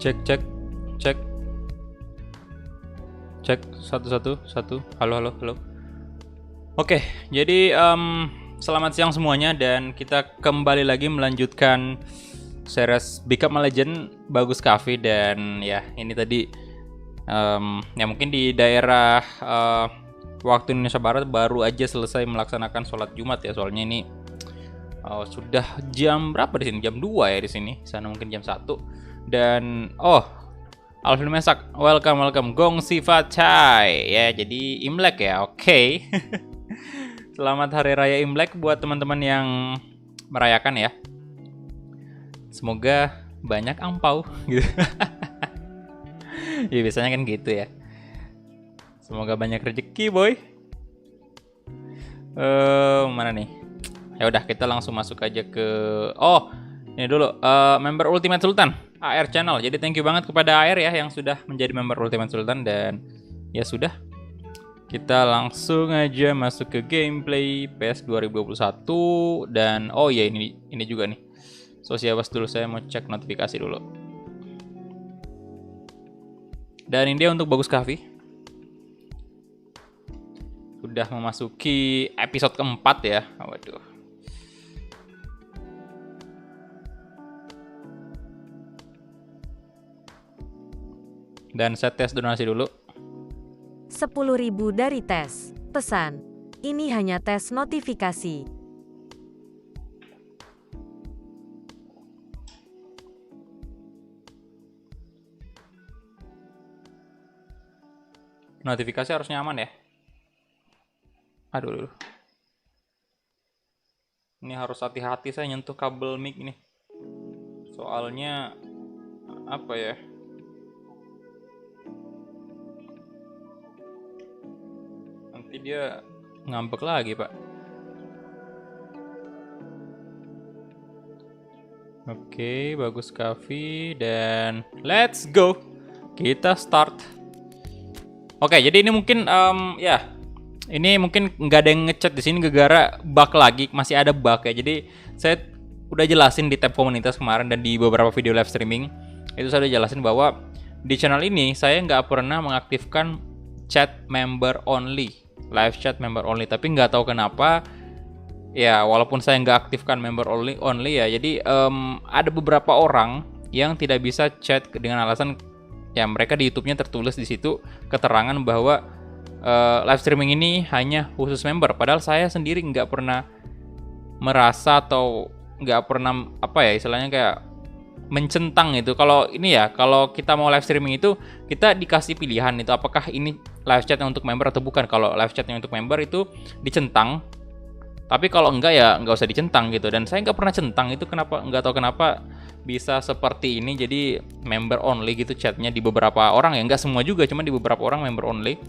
Cek cek cek cek satu. Halo halo halo. Oke, jadi selamat siang semuanya dan kita kembali lagi melanjutkan series Become a Legend Bagus Cafe. Dan ya ini tadi ya mungkin di daerah waktu Indonesia Barat baru aja selesai melaksanakan sholat Jumat ya, soalnya ini sudah jam berapa di sini? Jam 2 ya di sini. Sana mungkin jam 1. Dan Alvin Mesak, welcome Gong Sifa Chai. Ya, jadi Imlek ya. Oke. Selamat Hari Raya Imlek buat teman-teman yang merayakan ya. Semoga banyak angpau gitu. Ya biasanya kan gitu ya. Semoga banyak rezeki, boy. Mana nih? Ya udah, kita langsung masuk aja ke ini dulu member Ultimate Sultan AR Channel. Jadi thank you banget kepada AR ya yang sudah menjadi member Ultimate Sultan. Dan ya sudah, kita langsung aja masuk ke gameplay PES 2021. Dan ya ini juga nih. So siapas dulu, saya mau cek notifikasi dulu. Dan ini dia untuk Bagus Cafe. Sudah memasuki episode keempat ya. Waduh. Dan saya tes donasi dulu. 10.000 dari tes. Pesan, ini hanya tes notifikasi. Notifikasi harus nyaman ya. Aduh. Ini harus hati-hati saya nyentuh kabel mic ini. Soalnya apa ya? Nanti dia ngambek lagi, Pak. Oke, Bagus Cafe dan let's go. Kita start. Oke, jadi ini mungkin ini mungkin nggak ada yang ngechat di sini gara-gara bug lagi, masih ada bug ya. Jadi saya udah jelasin di tab komunitas kemarin dan di beberapa video live streaming itu saya udah jelasin bahwa di channel ini saya nggak pernah mengaktifkan chat member only, live chat member only. Tapi nggak tahu kenapa ya, walaupun saya nggak aktifkan member only ya, jadi ada beberapa orang yang tidak bisa chat dengan alasan ya mereka di YouTube-nya tertulis di situ keterangan bahwa live streaming ini hanya khusus member. Padahal saya sendiri nggak pernah merasa atau nggak pernah istilahnya kayak mencentang itu. Kalau ini ya, kalau kita mau live streaming itu kita dikasih pilihan itu apakah ini live chat yang untuk member atau bukan. Kalau live chat yang untuk member itu dicentang, tapi kalau enggak ya nggak usah dicentang gitu. Dan saya nggak pernah centang itu, kenapa nggak tahu kenapa bisa seperti ini. Jadi member only gitu chatnya di beberapa orang ya, nggak semua juga, cuma di beberapa orang member only.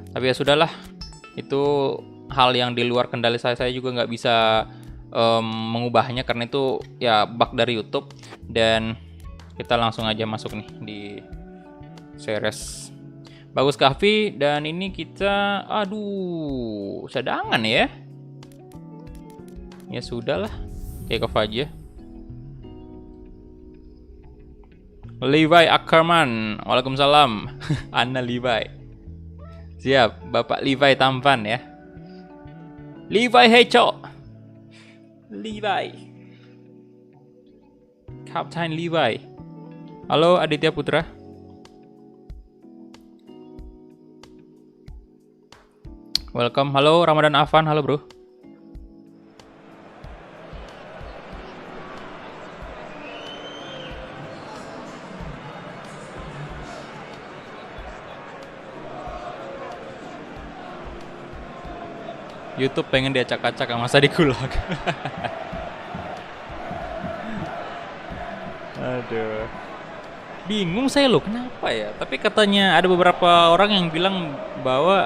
Tapi ya sudahlah, itu hal yang di luar kendali saya juga nggak bisa mengubahnya karena itu ya bug dari YouTube. Dan kita langsung aja masuk nih di series Bagus Cafe. Dan ini kita cadangan ya. Ya sudahlah, take off aja. Levi Ackerman, waalaikumsalam. Anna Levi. Siap, Bapak Levi tampan ya. Levi Heco. Levi. Captain Levi. Halo Aditya Putra. Welcome. Halo Ramadan Afan, halo bro. YouTube pengen diacak-acak sama masa di gulag. Aduh. Bingung saya loh kenapa ya. Tapi katanya ada beberapa orang yang bilang bahwa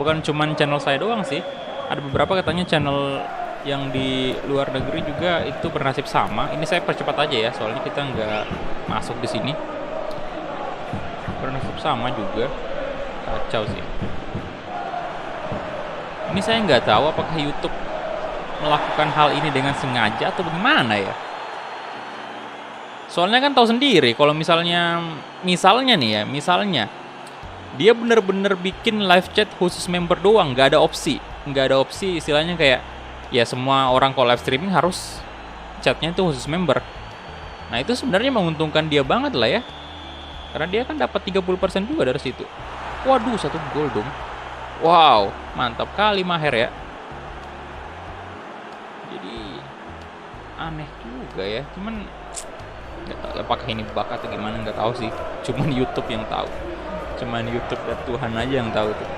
bukan cuman channel saya doang sih. Ada beberapa katanya channel yang di luar negeri juga itu bernasib sama. Ini saya percepat aja ya, soalnya kita nggak masuk di sini. Bernasib sama juga. Kacau sih. Ini saya nggak tahu apakah YouTube melakukan hal ini dengan sengaja atau bagaimana ya. Soalnya kan tahu sendiri kalau misalnya nih ya, misalnya dia bener-bener bikin live chat khusus member doang, nggak ada opsi istilahnya kayak ya semua orang kalau live streaming harus chatnya itu khusus member. Nah itu sebenarnya menguntungkan dia banget lah ya, karena dia kan dapat 30% juga dari situ. Waduh, 1 gol dong. Wow, mantap kali Maher ya. Jadi aneh juga ya, cuman nggak tahu apakah ini bug atau gimana, nggak tahu sih. Cuman YouTube yang tahu. Cuman YouTube dan Tuhan aja yang tahu tuh.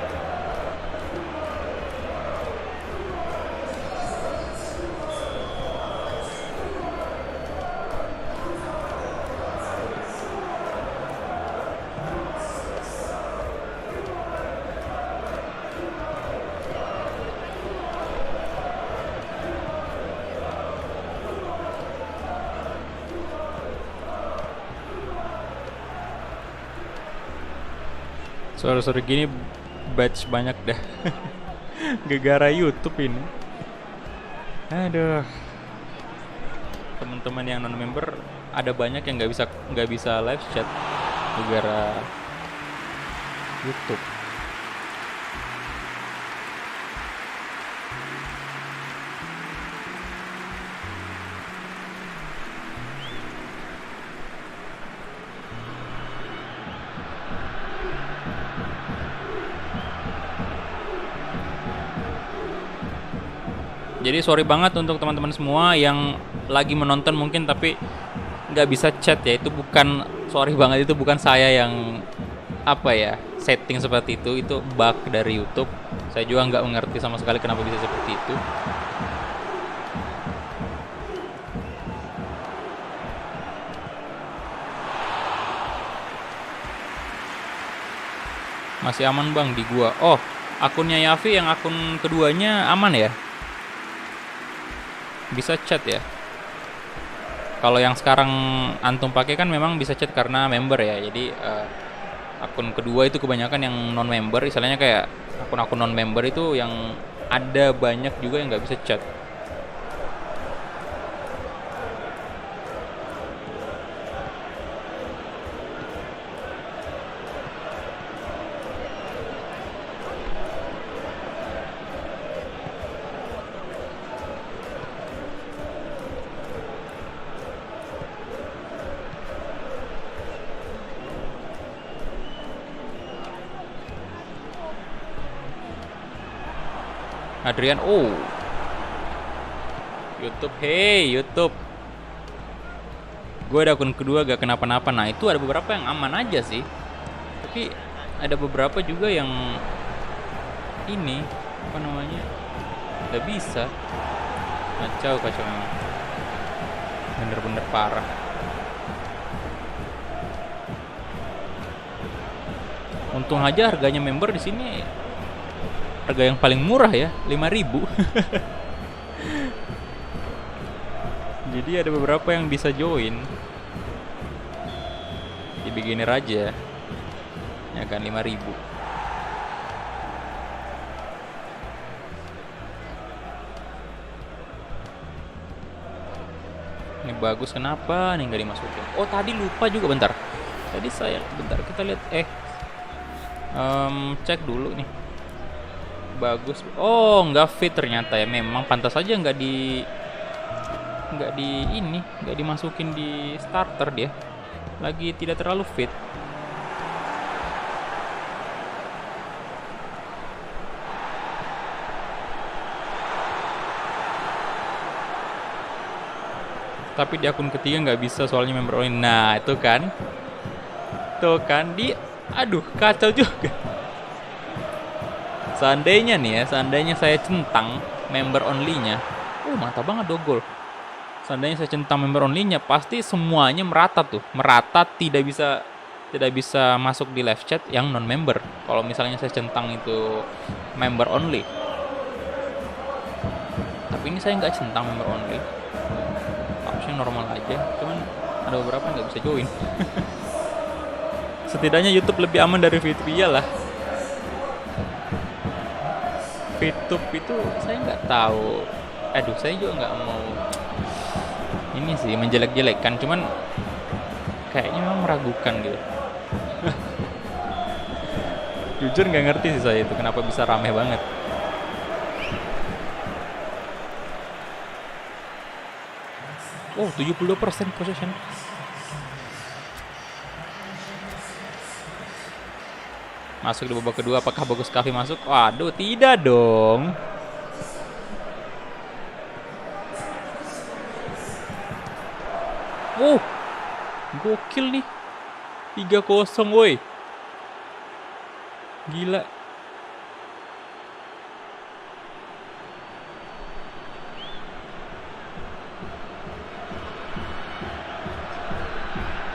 Sore-sore gini batch banyak dah. Gegara YouTube ini. Aduh. Teman-teman yang non member ada banyak yang nggak bisa live chat gegara YouTube. Jadi sorry banget untuk teman-teman semua yang lagi menonton mungkin tapi nggak bisa chat ya. Itu bukan, sorry banget, itu bukan saya yang apa ya setting seperti itu bug dari YouTube. Saya juga nggak mengerti sama sekali kenapa bisa seperti itu. Masih aman bang di gua. Oh, akunnya Yafi yang akun keduanya aman ya? Bisa chat ya. Kalau yang sekarang antum pakai kan memang bisa chat karena member ya. Jadi akun kedua itu kebanyakan yang non member, istilahnya kayak akun-akun non member itu yang ada banyak juga yang nggak bisa chat. Adrian, oh YouTube, hey YouTube, gue ada akun kedua gak kenapa-napa. Nah itu ada beberapa yang aman aja sih, tapi ada beberapa juga yang ini apa namanya nggak bisa. Kacau memang, bener-bener parah. Untung aja harganya member di sini harga yang paling murah ya, 5.000. Jadi ada beberapa yang bisa join di beginner aja ya kan, 5.000. Ini bagus, kenapa nih nggak dimasukin? Oh tadi lupa juga, bentar kita lihat cek dulu nih. Bagus. Oh, nggak fit ternyata ya. Memang pantas aja nggak dimasukin di starter, dia lagi tidak terlalu fit. Tapi di akun ketiga nggak bisa soalnya member only. Nah itu kan, aduh kacau juga. Seandainya saya centang member only-nya, mantap banget 2 gol. Seandainya saya centang member only-nya, pasti semuanya merata, tidak bisa masuk di live chat yang non member. Kalau misalnya saya centang itu member only. Tapi ini saya nggak centang member only, harusnya normal aja. Cuman ada beberapa yang nggak bisa join. Setidaknya YouTube lebih aman dari VTuber lah. VTube itu saya nggak tahu. Saya juga nggak mau ini sih menjelek-jelekan, cuman kayaknya memang meragukan gitu. Jujur nggak ngerti sih saya itu kenapa bisa rame banget. Oh, 72% possession. Masuk di babak kedua, apakah Bagus Kavi masuk? Waduh, tidak dong. Gokil nih. 3-0 woi. Gila.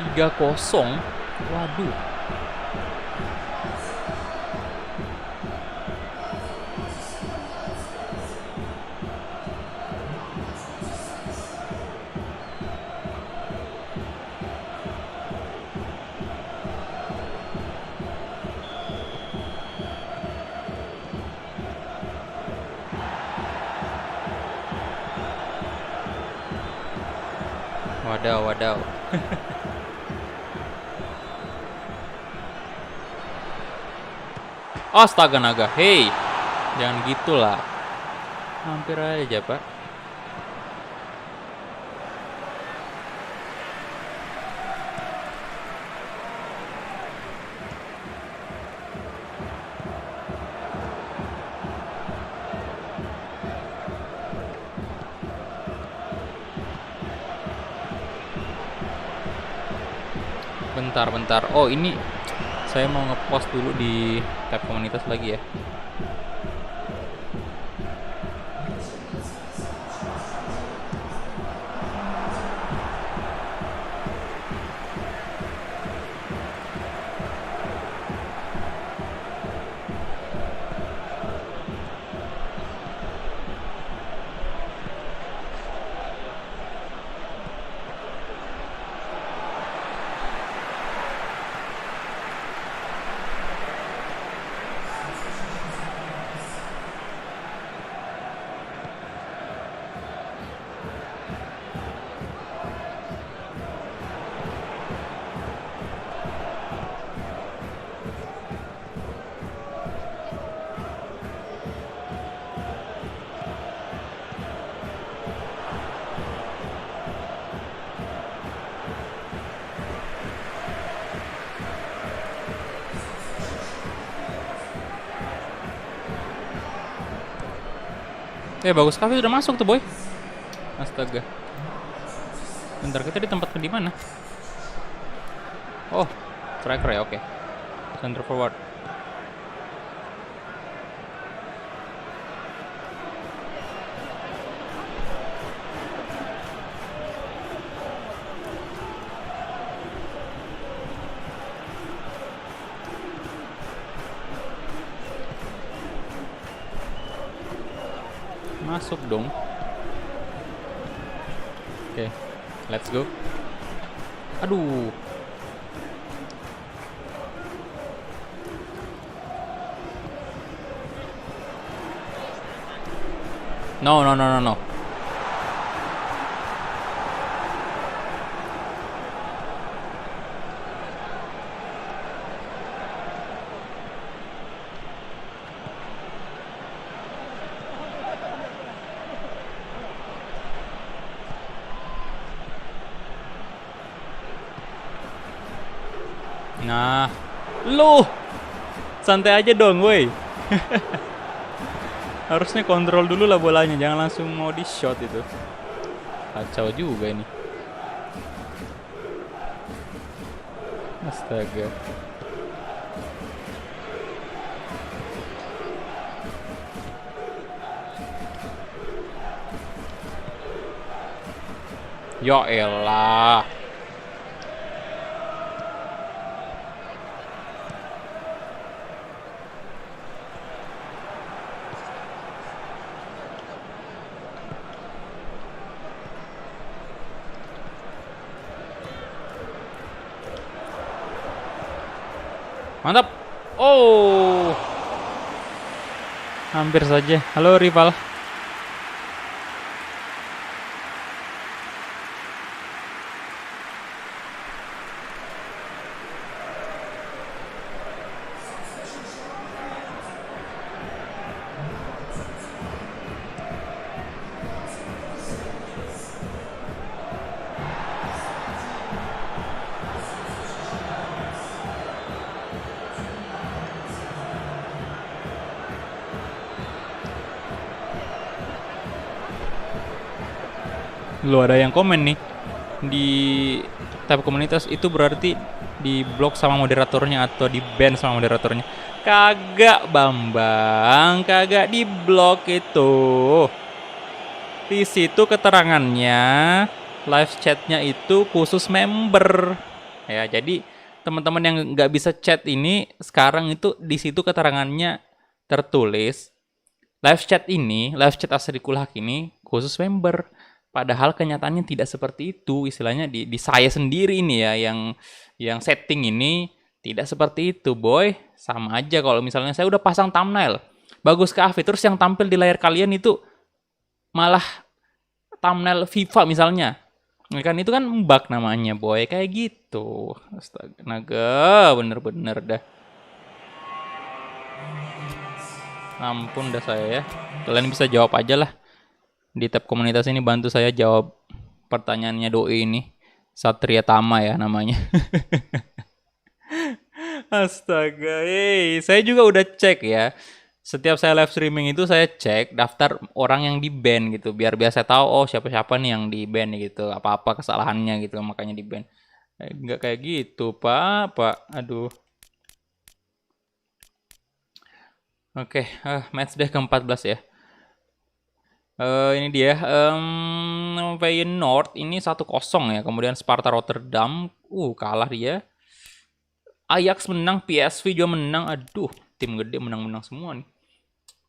Tiga kosong. Waduh. Wadaw, wadaw. Astaga naga, hey, jangan gitulah. Hampir aja pak. Bentar. Oh ini saya mau ngepost dulu di tab komunitas lagi ya. Bagus Kavi udah masuk tuh boy. Astaga. Bentar, kita di tempat di mana? Oh, striker ya, oke. Center forward. Masuk dong. Oke, let's go. Aduh. No. Nah, lu santai aja dong, woi. Harusnya kontrol dulu lah bolanya, jangan langsung mau di shot itu. Kacau juga ini. Astaga. Ya elah. Mantap. Oh. Hampir saja. Halo rival. Lo ada yang komen nih di tab komunitas, itu berarti di blok sama moderatornya atau di ban sama moderatornya? Kagak Bambang, kagak di blok itu. Di situ keterangannya live chatnya itu khusus member. Ya, jadi teman-teman yang nggak bisa chat ini sekarang itu di situ keterangannya tertulis live chat ini, live chat Asrikul Haq ini khusus member. Padahal kenyataannya tidak seperti itu. Istilahnya di saya sendiri ini ya yang setting ini tidak seperti itu, boy. Sama aja kalau misalnya saya udah pasang thumbnail bagus Kaffi, terus yang tampil di layar kalian itu malah thumbnail FIFA misalnya. Kan itu kan bug namanya, boy. Kayak gitu. Astaga, naga, bener-bener dah. Ampun dah saya ya. Kalian bisa jawab aja lah di tab komunitas ini, bantu saya jawab pertanyaannya doi ini. Satria Tama ya namanya. Astaga, saya juga udah cek ya. Setiap saya live streaming itu saya cek daftar orang yang di ban gitu, biar saya tahu oh siapa-siapa nih yang di ban gitu, apa-apa kesalahannya gitu, makanya di ban. Nggak kayak gitu, Pak. Aduh. Oke, match day ke-14 ya. Ini dia Feyenoord ini 1-0 ya. Kemudian Sparta Rotterdam kalah dia. Ajax menang, PSV juga menang. Aduh, tim gede menang-menang semua nih.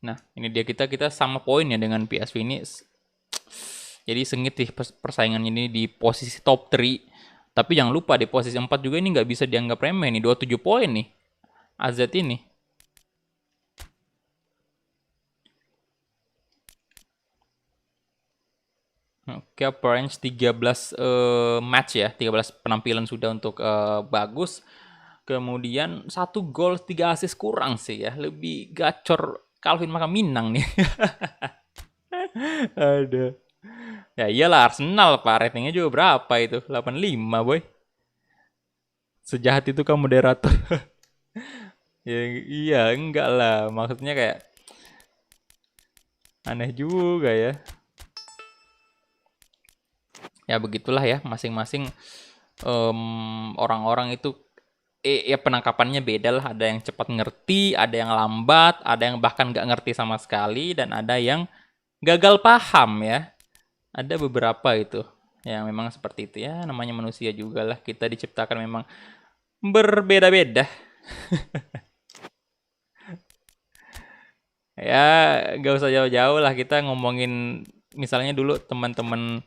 Nah, ini dia kita sama poin ya dengan PSV ini. Jadi sengit nih persaingan ini di posisi top 3. Tapi jangan lupa di posisi 4 juga ini nggak bisa dianggap remeh nih. 27 poin nih AZ ini. Oke, range 13 match ya, 13 penampilan sudah untuk bagus. Kemudian 1 gol 3 assist kurang sih ya, lebih gacor Calvin Makaminang nih. Aduh. Ya iyalah Arsenal Pak, ratingnya juga berapa itu? 85 boy. Sejahat itu kamu moderator. Ya iya, enggak lah, maksudnya kayak aneh juga ya. Ya begitulah ya, masing-masing orang-orang itu ya penangkapannya beda lah. Ada yang cepat ngerti, ada yang lambat, ada yang bahkan nggak ngerti sama sekali, dan ada yang gagal paham ya. Ada beberapa itu yang memang seperti itu ya, namanya manusia juga lah. Kita diciptakan memang berbeda-beda. Ya nggak usah jauh-jauh lah, kita ngomongin misalnya dulu teman-teman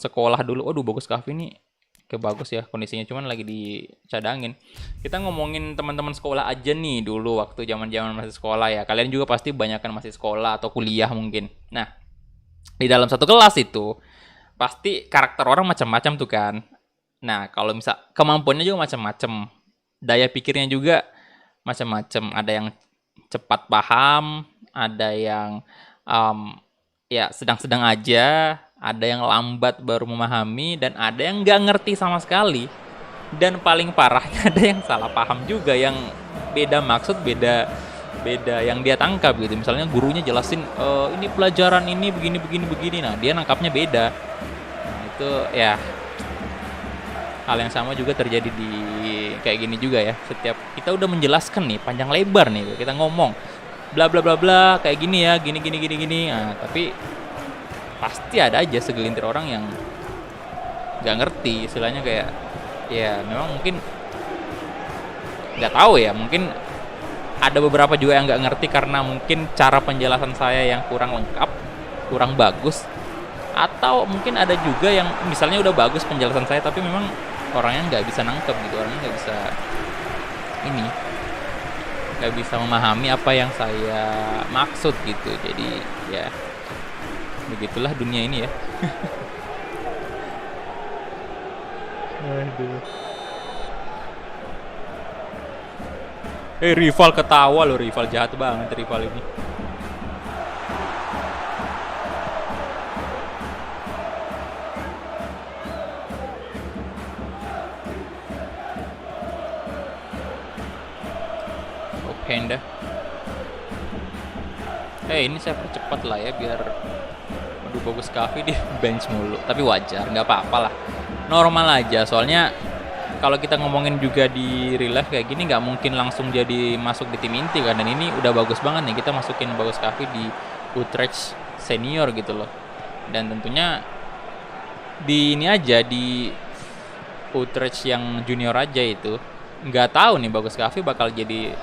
sekolah dulu. Waduh, Bagus Kaffi ini bagus ya kondisinya, cuman lagi dicadangin. Kita ngomongin teman-teman sekolah aja nih dulu waktu zaman-zaman masih sekolah ya. Kalian juga pasti banyakan masih sekolah atau kuliah mungkin. Nah, di dalam satu kelas itu pasti karakter orang macam-macam tuh kan. Nah, kalau misal kemampuannya juga macam-macam. Daya pikirnya juga macam-macam. Ada yang cepat paham, ada yang ya sedang-sedang aja, ada yang lambat baru memahami, dan ada yang nggak ngerti sama sekali. Dan paling parahnya ada yang salah paham juga, yang beda maksud, beda yang dia tangkap gitu. Misalnya gurunya jelasin ini pelajaran ini begini, nah dia nangkapnya beda. Nah itu ya hal yang sama juga terjadi di kayak gini juga ya. Setiap kita udah menjelaskan nih panjang lebar nih, kita ngomong bla bla bla bla kayak gini ya, gini. Nah, tapi pasti ada aja segelintir orang yang nggak ngerti, istilahnya kayak ya memang mungkin nggak tahu ya, mungkin ada beberapa juga yang nggak ngerti karena mungkin cara penjelasan saya yang kurang lengkap, kurang bagus, atau mungkin ada juga yang misalnya udah bagus penjelasan saya tapi memang orangnya nggak bisa nangkep gitu, orangnya nggak bisa memahami apa yang saya maksud gitu. Jadi ya begitulah dunia ini ya. Aduh. Rival ketawa loh, rival jahat banget rival ini. Panda. Ini saya percepat lah ya biar Bagus Kavi di bench mulu. Tapi wajar, nggak apa-apa lah. Normal aja, soalnya kalau kita ngomongin juga di real life kayak gini nggak mungkin langsung jadi masuk di tim inti kan. Dan ini udah bagus banget nih kita masukin Bagus Kavi di Utrecht senior gitu loh. Dan tentunya di ini aja di Utrecht yang junior aja itu nggak tahu nih Bagus Kavi bakal jadi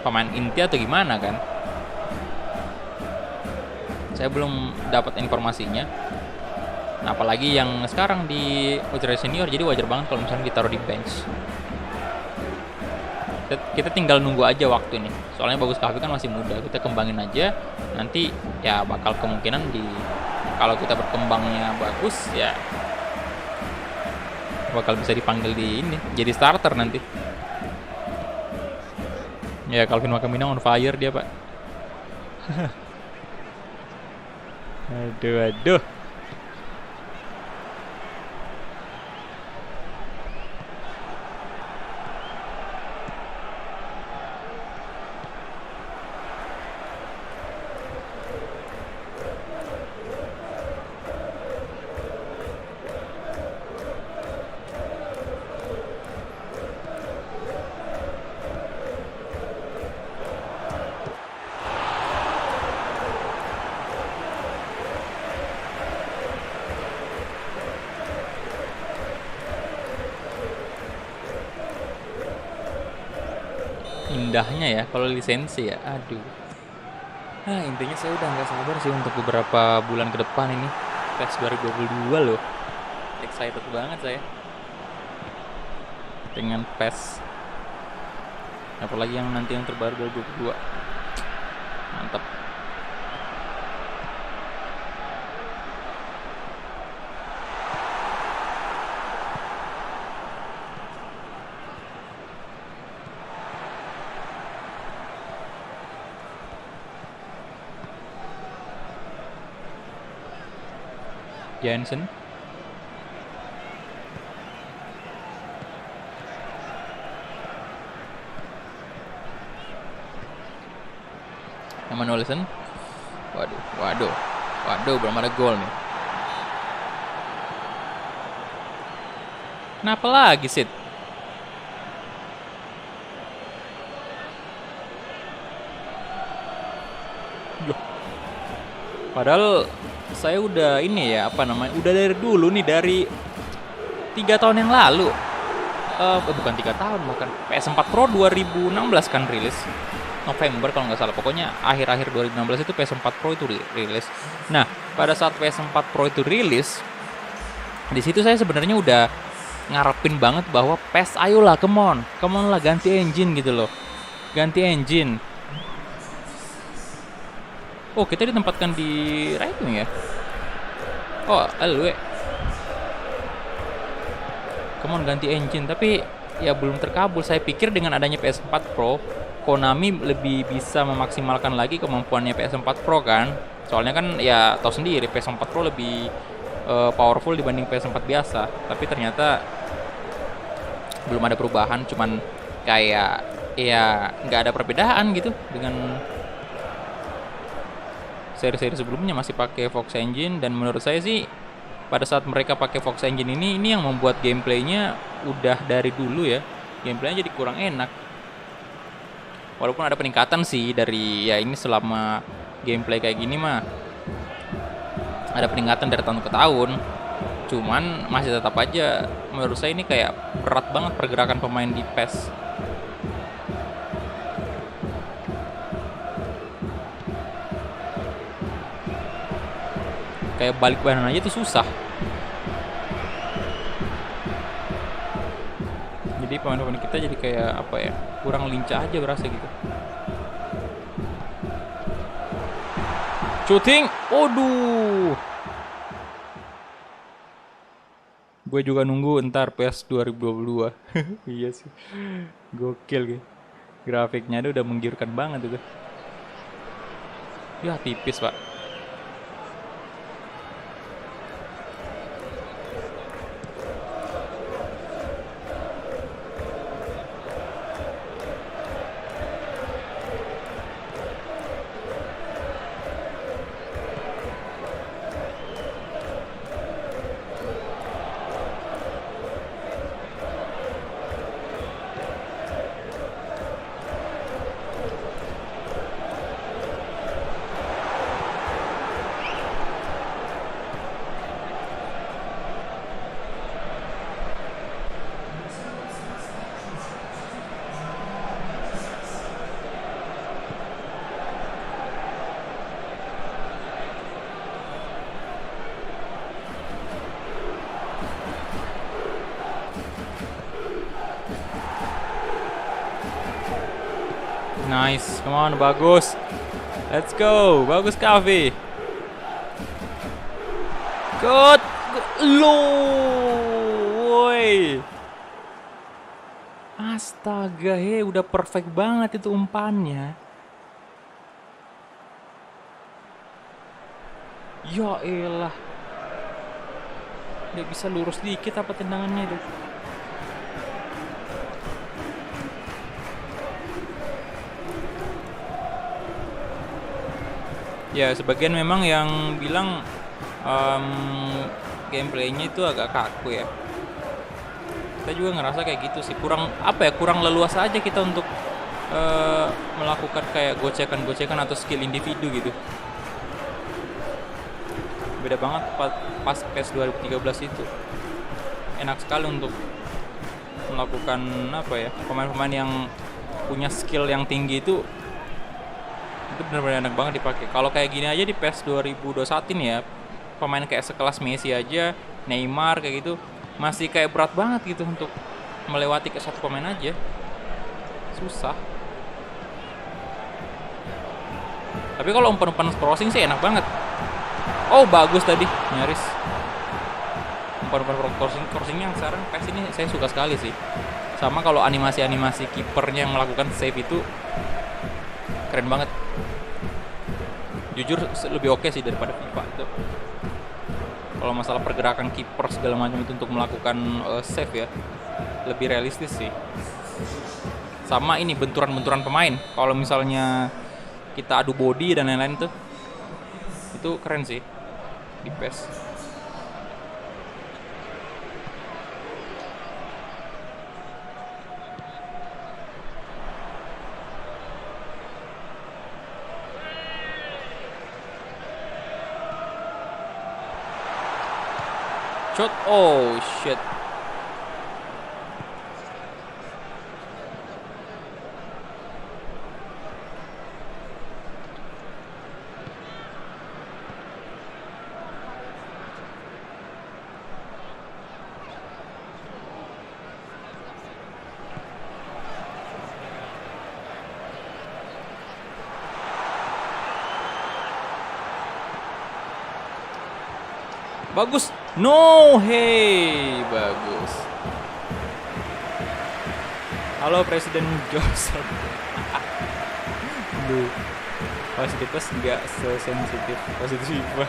pemain inti atau gimana kan. Saya belum dapat informasinya. Nah, apalagi yang sekarang di Utrecht senior, jadi wajar banget kalau misalnya ditaruh di bench. Kita tinggal nunggu aja waktu nih. Soalnya Bagus Kavi kan masih muda, kita kembangin aja. Nanti ya bakal kemungkinan kalau kita berkembangnya bagus ya bakal bisa dipanggil di ini jadi starter nanti. Ya Calvin Makamina on fire dia, Pak. Aduh. Indahnya ya kalau lisensi ya, aduh. Intinya saya udah nggak sabar sih untuk beberapa bulan ke depan ini. PES 2022 loh, excited banget saya dengan PES. Apalagi yang nanti yang terbaru 2022, mantap. Jensen. Emanuelsen. Waduh, belum ada gol nih. Kenapa lagi, Sid? Loh. Padahal saya udah ini ya, udah dari dulu nih, dari 3 tahun yang lalu. Bukan 3 tahun, bahkan PS4 Pro 2016 kan rilis. November kalau nggak salah, pokoknya akhir-akhir 2016 itu PS4 Pro itu rilis. Nah, pada saat PS4 Pro itu rilis, di situ saya sebenarnya udah ngarepin banget bahwa PES ayolah, come on lah, ganti engine gitu loh. Ganti engine. Oh, kita ditempatkan di right wing ya. Oh, LW. Come on, ganti engine. Tapi ya belum terkabul. Saya pikir dengan adanya PS4 Pro, Konami lebih bisa memaksimalkan lagi kemampuannya PS4 Pro kan. Soalnya kan ya tahu sendiri PS4 Pro lebih powerful dibanding PS4 biasa. Tapi ternyata belum ada perubahan, cuman kayak ya nggak ada perbedaan gitu dengan seri-seri sebelumnya. Masih pakai Fox Engine, dan menurut saya sih pada saat mereka pakai Fox Engine ini yang membuat gameplaynya udah dari dulu ya, gameplaynya jadi kurang enak. Walaupun ada peningkatan sih dari ya ini selama gameplay kayak gini mah ada peningkatan dari tahun ke tahun, cuman masih tetap aja menurut saya ini kayak berat banget pergerakan pemain di PES. Kayak balik badan aja tuh susah. Jadi pemain-pemain kita jadi kayak apa ya, kurang lincah aja berasa gitu. Shooting, waduh. Gue juga nunggu ntar PES 2022. Iya sih, gokil gitu. Grafiknya udah menggiurkan banget tuh. Ya tipis, Pak. Nice, come on, bagus. Let's go, bagus Kavi. Good, woi. Astaga, udah perfect banget itu umpannya. Ya elah. Dia bisa lurus dikit apa tendangannya itu. Ya, sebagian memang yang bilang gameplaynya itu agak kaku ya. Kita juga ngerasa kayak gitu sih. Kurang kurang leluasa aja kita untuk melakukan kayak gocekan-gocekan atau skill individu gitu. Beda banget pas PES 2013 itu. Enak sekali untuk melakukan pemain-pemain yang punya skill yang tinggi itu benar-benar enak banget dipakai. Kalau kayak gini aja di PES 2021 ini ya, pemain kayak sekelas Messi aja, Neymar kayak gitu, masih kayak berat banget gitu untuk melewati ke satu pemain aja. Susah. Tapi kalau umpan-umpan crossing sih enak banget. Oh, bagus tadi, nyaris. Umpan-umpan crossing yang sekarang PES ini saya suka sekali sih. Sama kalau animasi-animasi kipernya yang melakukan save itu keren banget. Jujur lebih oke sih daripada FIFA itu. Kalau masalah pergerakan kiper segala macam itu untuk melakukan save ya, lebih realistis sih. Sama ini benturan-benturan pemain. Kalau misalnya kita adu body dan lain-lain tuh, itu keren sih di PES. Shot, oh shit. Bagus. No, bagus. Halo Presiden Johnson. Duh, fasilitas nggak sesensitif fasilitas FIFA.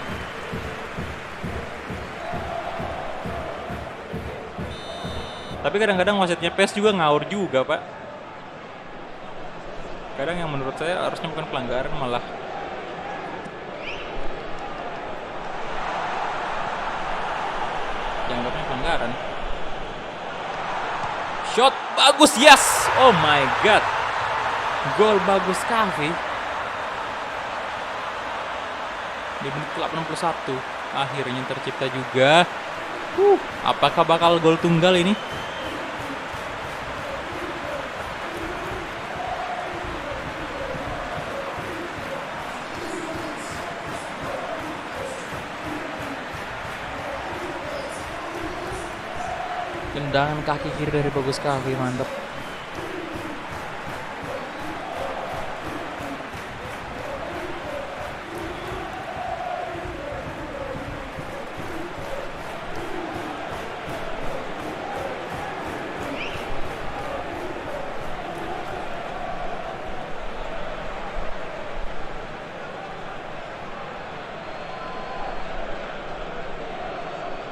Tapi kadang-kadang wasitnya PES juga ngawur juga, Pak. Kadang yang menurut saya harusnya bukan pelanggaran, malah dianggapnya pelanggaran. Shot bagus, yes. Oh my god. Gol bagus Kavi. Di menit 81 akhirnya tercipta juga. Apakah bakal gol tunggal ini? Tendangan kaki kiri dari bagus Kavi, mantap.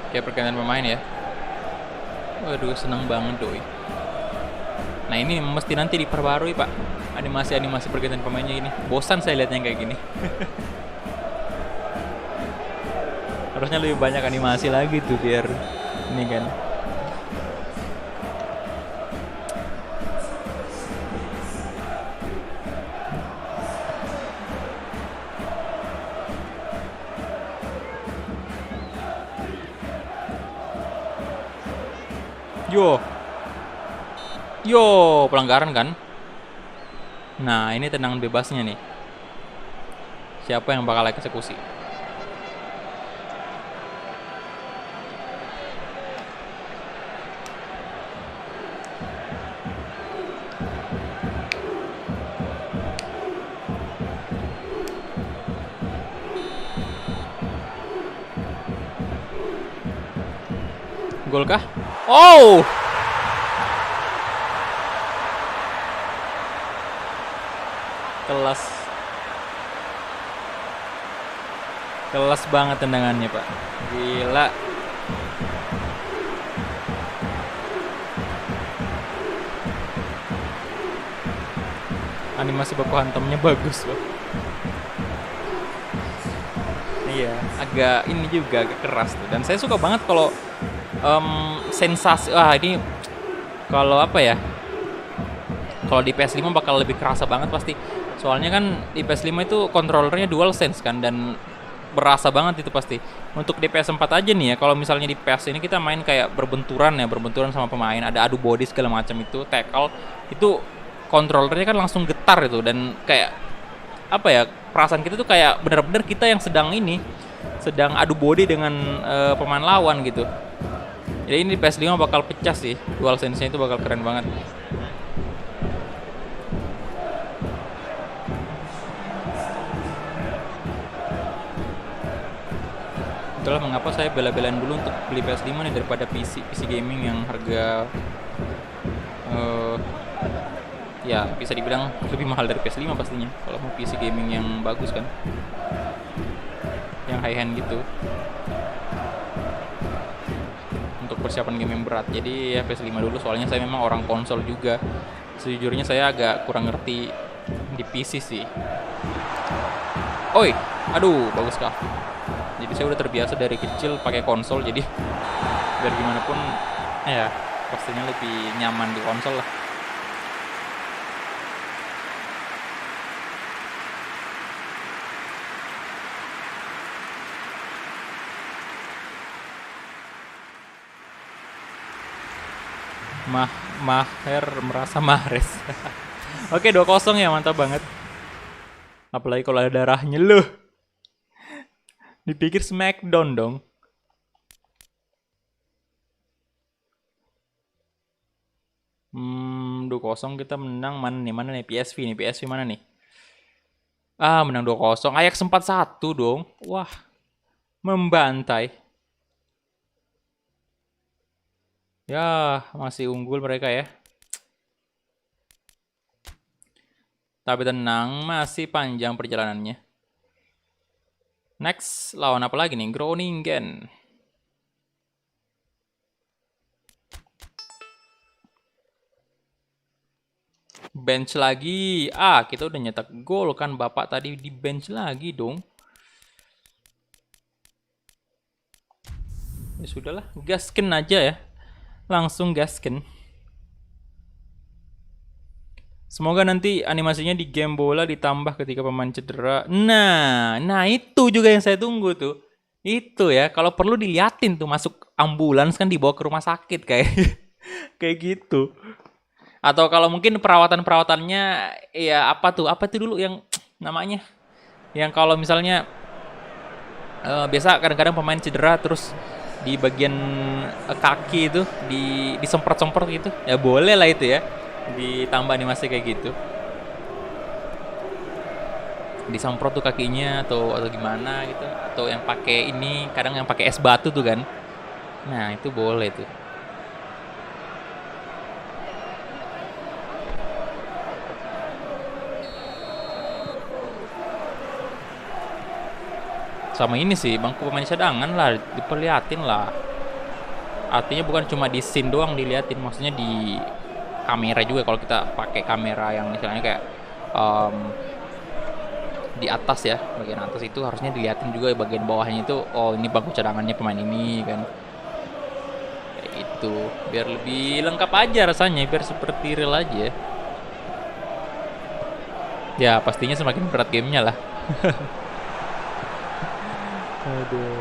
Kayak pergantian pemain ya. Waduh, seneng banget doi. Nah ini mesti nanti diperbarui Pak, animasi-animasi pergantian pemainnya ini. Bosan saya lihatnya kayak gini. Harusnya lebih banyak animasi lagi tuh biar ini kan. Yo, pelanggaran kan? Nah, ini tendangan bebasnya nih. Siapa yang bakal eksekusi? gol kah? Oh! Kelas. Kelas banget tendangannya, Pak. Gila. Animasi baku hantamnya bagus, Pak. Iya, agak ini juga agak keras tuh. Dan saya suka banget kalau sensasi. Ini kalau apa ya? Kalau di PS5 bakal lebih kerasa banget pasti. Soalnya kan di PS5 itu kontrolernya DualSense kan, dan berasa banget itu pasti. Untuk di PS4 aja nih ya, kalau misalnya di PS ini kita main kayak berbenturan sama pemain, ada adu body segala macam itu, tackle itu kontrolernya kan langsung getar itu, dan kayak apa ya, perasaan kita tuh kayak bener-bener kita yang sedang adu body dengan pemain lawan gitu. Jadi ini di PS5 bakal pecah sih, DualSense-nya itu bakal keren banget. Itulah mengapa saya bela-belain dulu untuk beli PS5 nih daripada PC gaming yang harga ya bisa dibilang lebih mahal dari PS5 pastinya. Kalau mau PC gaming yang bagus kan, yang high end gitu, untuk persiapan game yang berat. Jadi ya PS5 dulu, soalnya saya memang orang konsol juga. Sejujurnya saya agak kurang ngerti di PC sih. Oi, aduh, bagus kah. Jadi saya udah terbiasa dari kecil pakai konsol, jadi biar gimana pun ya pastinya lebih nyaman di konsol lah. Maher merasa Mahrez. Oke, 2-0 ya, mantap banget. Apalagi kalau ada darahnya loh. Dipikir Smackdown dong. Hmm, 2-0 kita menang. Mana nih? PSV mana nih? Menang 2-0. Ajax 4-1 dong. Wah, membantai. Ya, masih unggul mereka ya. Tapi tenang, masih panjang perjalanannya. Next, lawan apa lagi nih? Groningen. Bench lagi. Kita udah nyetak gol kan, Bapak tadi di bench lagi dong. Ya sudahlah, gasken aja ya. Langsung gasken. Semoga nanti animasinya di game bola ditambah ketika pemain cedera. Nah itu juga yang saya tunggu tuh. Itu ya, kalau perlu diliatin tuh, masuk ambulans kan dibawa ke rumah sakit kayak kayak gitu. Atau kalau mungkin perawatan-perawatannya ya apa tuh dulu yang namanya? Yang kalau misalnya biasa kadang-kadang pemain cedera terus di bagian kaki itu disemprot-semprot gitu. Ya boleh lah itu ya. Ditambah animasi kayak gitu, disemprot tuh kakinya atau gimana gitu, atau yang pakai ini, kadang yang pakai es batu tuh kan, nah itu boleh tuh. Sama ini sih, bangku pemain cadangan lah diperliatin lah, artinya bukan cuma di scene doang diliatin, maksudnya di kamera juga. Kalau kita pakai kamera yang misalnya kayak di atas ya, bagian atas itu harusnya dilihatin juga bagian bawahnya itu, oh ini bangku cadangannya pemain ini kan, kayak gitu, biar lebih lengkap aja rasanya, biar seperti real aja ya. Pastinya semakin berat gamenya lah. Aduh,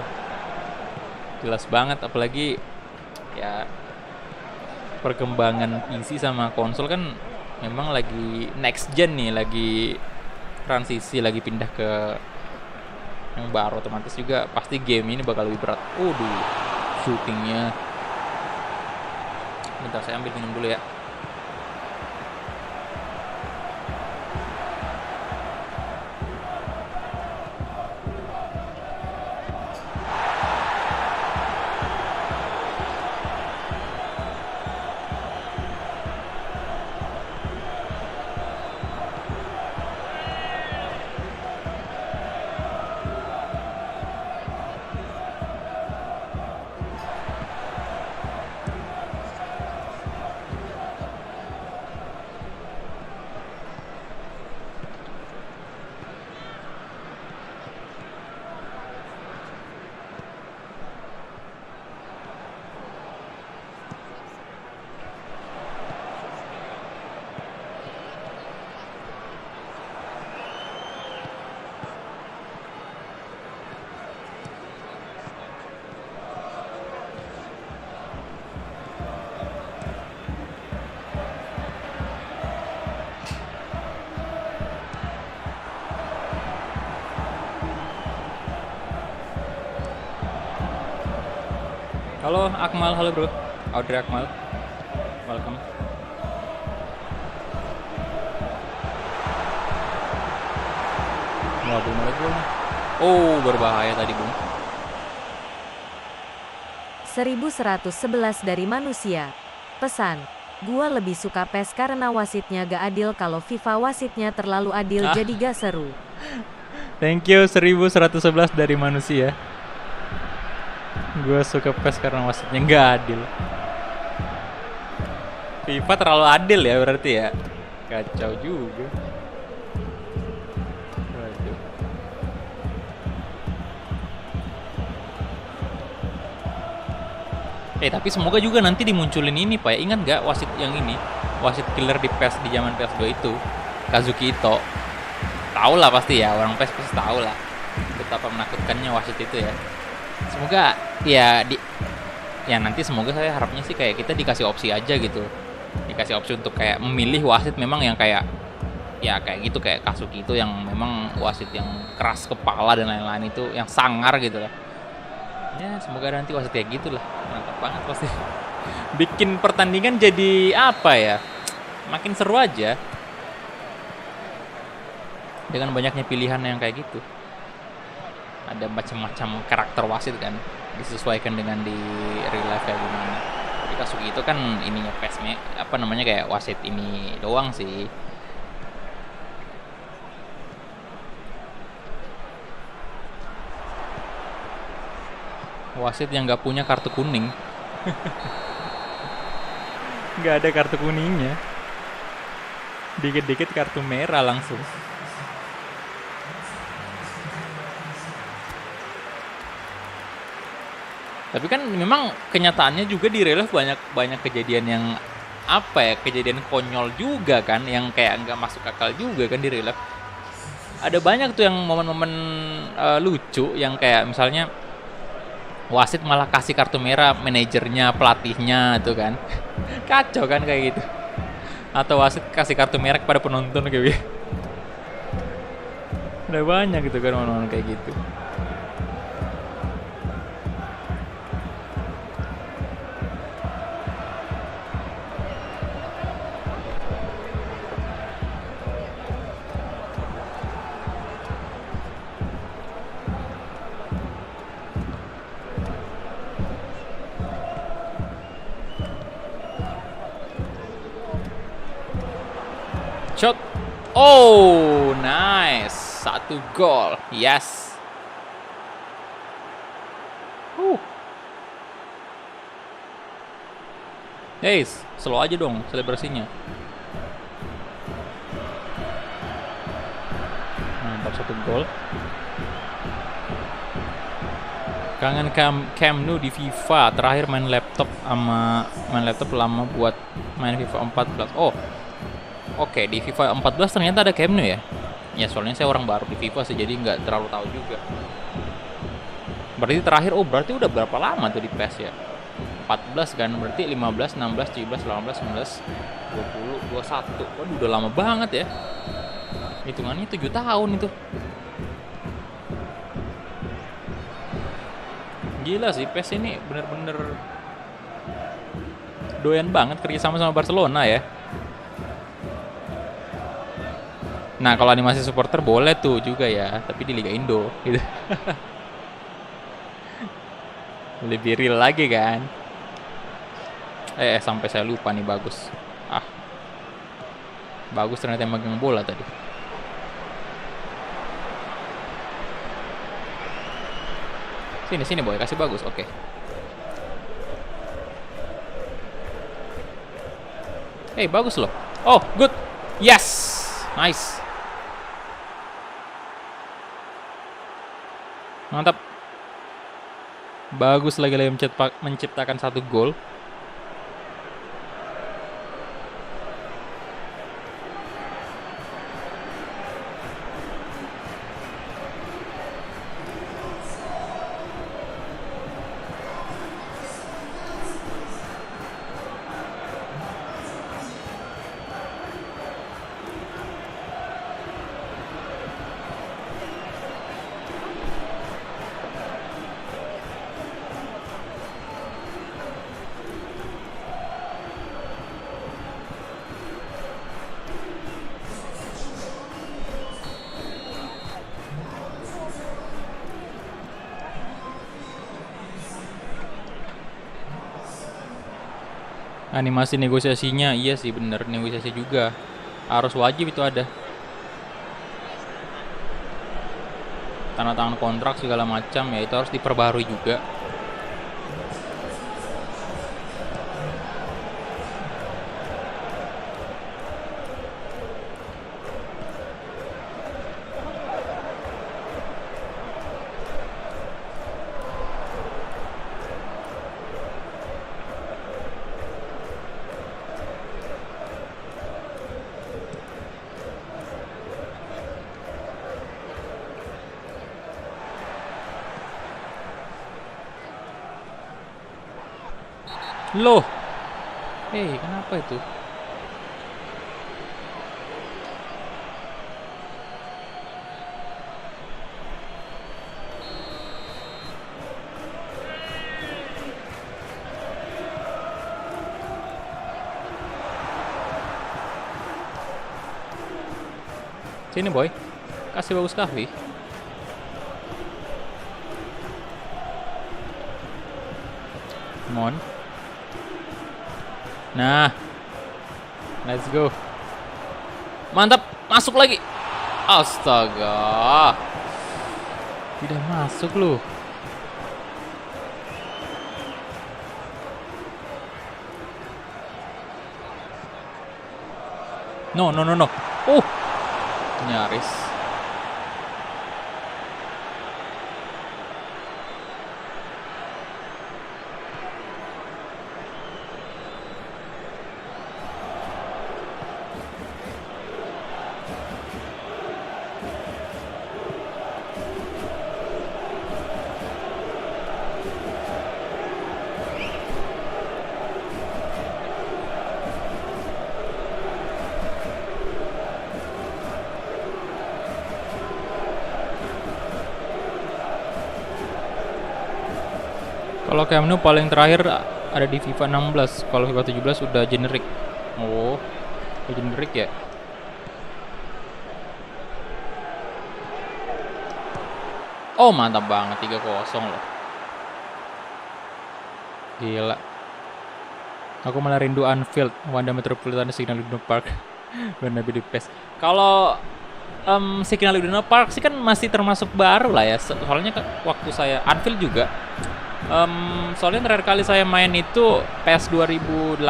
jelas banget, apalagi ya perkembangan PC sama konsol kan memang lagi next gen nih, lagi transisi, lagi pindah ke yang baru, otomatis juga pasti game ini bakal lebih berat. Shootingnya. Bentar, saya ambil minum dulu ya. Halo Akmal, halo bro. Audrey Akmal, welcome. Wah, belum ada gol. Oh, berbahaya tadi, Bung. 1111 dari manusia. Pesan, gua lebih suka PES karena wasitnya gak adil, kalau FIFA wasitnya terlalu adil jadi gak seru. Thank you 1111 dari manusia. Gue suka PES karena wasitnya nggak adil. FIFA terlalu adil ya berarti ya. Kacau juga. Waduh. Tapi semoga juga nanti dimunculin ini Pak ya. Ingat nggak wasit yang ini? Wasit killer di PES di zaman PS2 itu, Kazuki Ito. Tahu lah pasti ya, orang PES pasti tahu lah betapa menakutkannya wasit itu ya. Semoga ya nanti semoga saya harapnya sih kayak kita dikasih opsi aja gitu. Dikasih opsi untuk kayak memilih wasit memang yang kayak ya kayak gitu, kayak Kazuki itu yang memang wasit yang keras kepala dan lain-lain, itu yang sangar gitu lah. Ya semoga nanti wasit kayak gitulah. Mantap banget pasti. Bikin pertandingan jadi apa ya? Makin seru aja. Dengan banyaknya pilihan yang kayak gitu. Ada macam-macam karakter wasit kan, disesuaikan dengan di real life kayak gimana. Tapi Kazuki itu kan ininya PES-nya apa namanya kayak wasit ini doang sih. Wasit yang nggak punya kartu kuning. Nggak ada kartu kuningnya. Dikit-dikit kartu merah langsung. Tapi kan memang kenyataannya juga di real life banyak kejadian yang apa ya, kejadian konyol juga kan, yang kayak nggak masuk akal juga kan di real life. Ada banyak tuh yang momen-momen lucu yang kayak misalnya wasit malah kasih kartu merah manajernya, pelatihnya tuh kan. Kacau kan kayak gitu. Atau wasit kasih kartu merah kepada penonton kayak gitu. Ada banyak gitu kan momen-momen kayak gitu. Shot. Oh, nice. 1 gol. Yes. Guys, slow aja dong selebrasinya. Mantap, 1 gol. Kangen Cam Nu di FIFA. Terakhir main laptop lama buat main FIFA 14. Oh. Oke, di FIFA 14 ternyata ada Camp Nou ya? Ya soalnya saya orang baru di FIFA sih, jadi nggak terlalu tahu juga. Berarti terakhir, berarti udah berapa lama tuh di PES ya? 14 kan, berarti 15, 16, 17, 18, 19, 20, 21. Waduh, udah lama banget ya. Hitungannya 7 tahun itu. Gila sih, PES ini bener-bener doyan banget kerjasama sama Barcelona ya. Nah, kalau animasi supporter boleh tuh juga ya, tapi di Liga Indo gitu. Lebih real lagi kan. Sampai saya lupa nih, bagus. Bagus ternyata yang megang bola tadi. Sini boy, kasih bagus. Oke. Bagus loh. Oh, good. Yes. Nice. Mantap. Bagus lagi menciptakan 1 gol. Animasi negosiasinya, iya sih bener, negosiasi juga harus wajib itu ada. Tanda tangan kontrak segala macam ya itu harus diperbarui juga. Loh, kenapa itu? Sini boy, kasih bagus Kahvi. Come on. Nah, let's go. Mantap, masuk lagi. Astaga, tidak masuk loh. No. Nyaris. Kalau Camp Nou paling terakhir ada di FIFA 16. Kalau FIFA 17 udah generik. Oh, udah generik ya. Oh, mantap banget 3-0 loh. Gila. Aku malah rindu Anfield, Wanda Metropolitan Signal Iduna Park. Bernabeu di PES. Kalau Signal Iduna Park sih kan masih termasuk baru lah ya. Soalnya waktu saya Anfield juga. Soalnya terakhir kali saya main itu PES 2018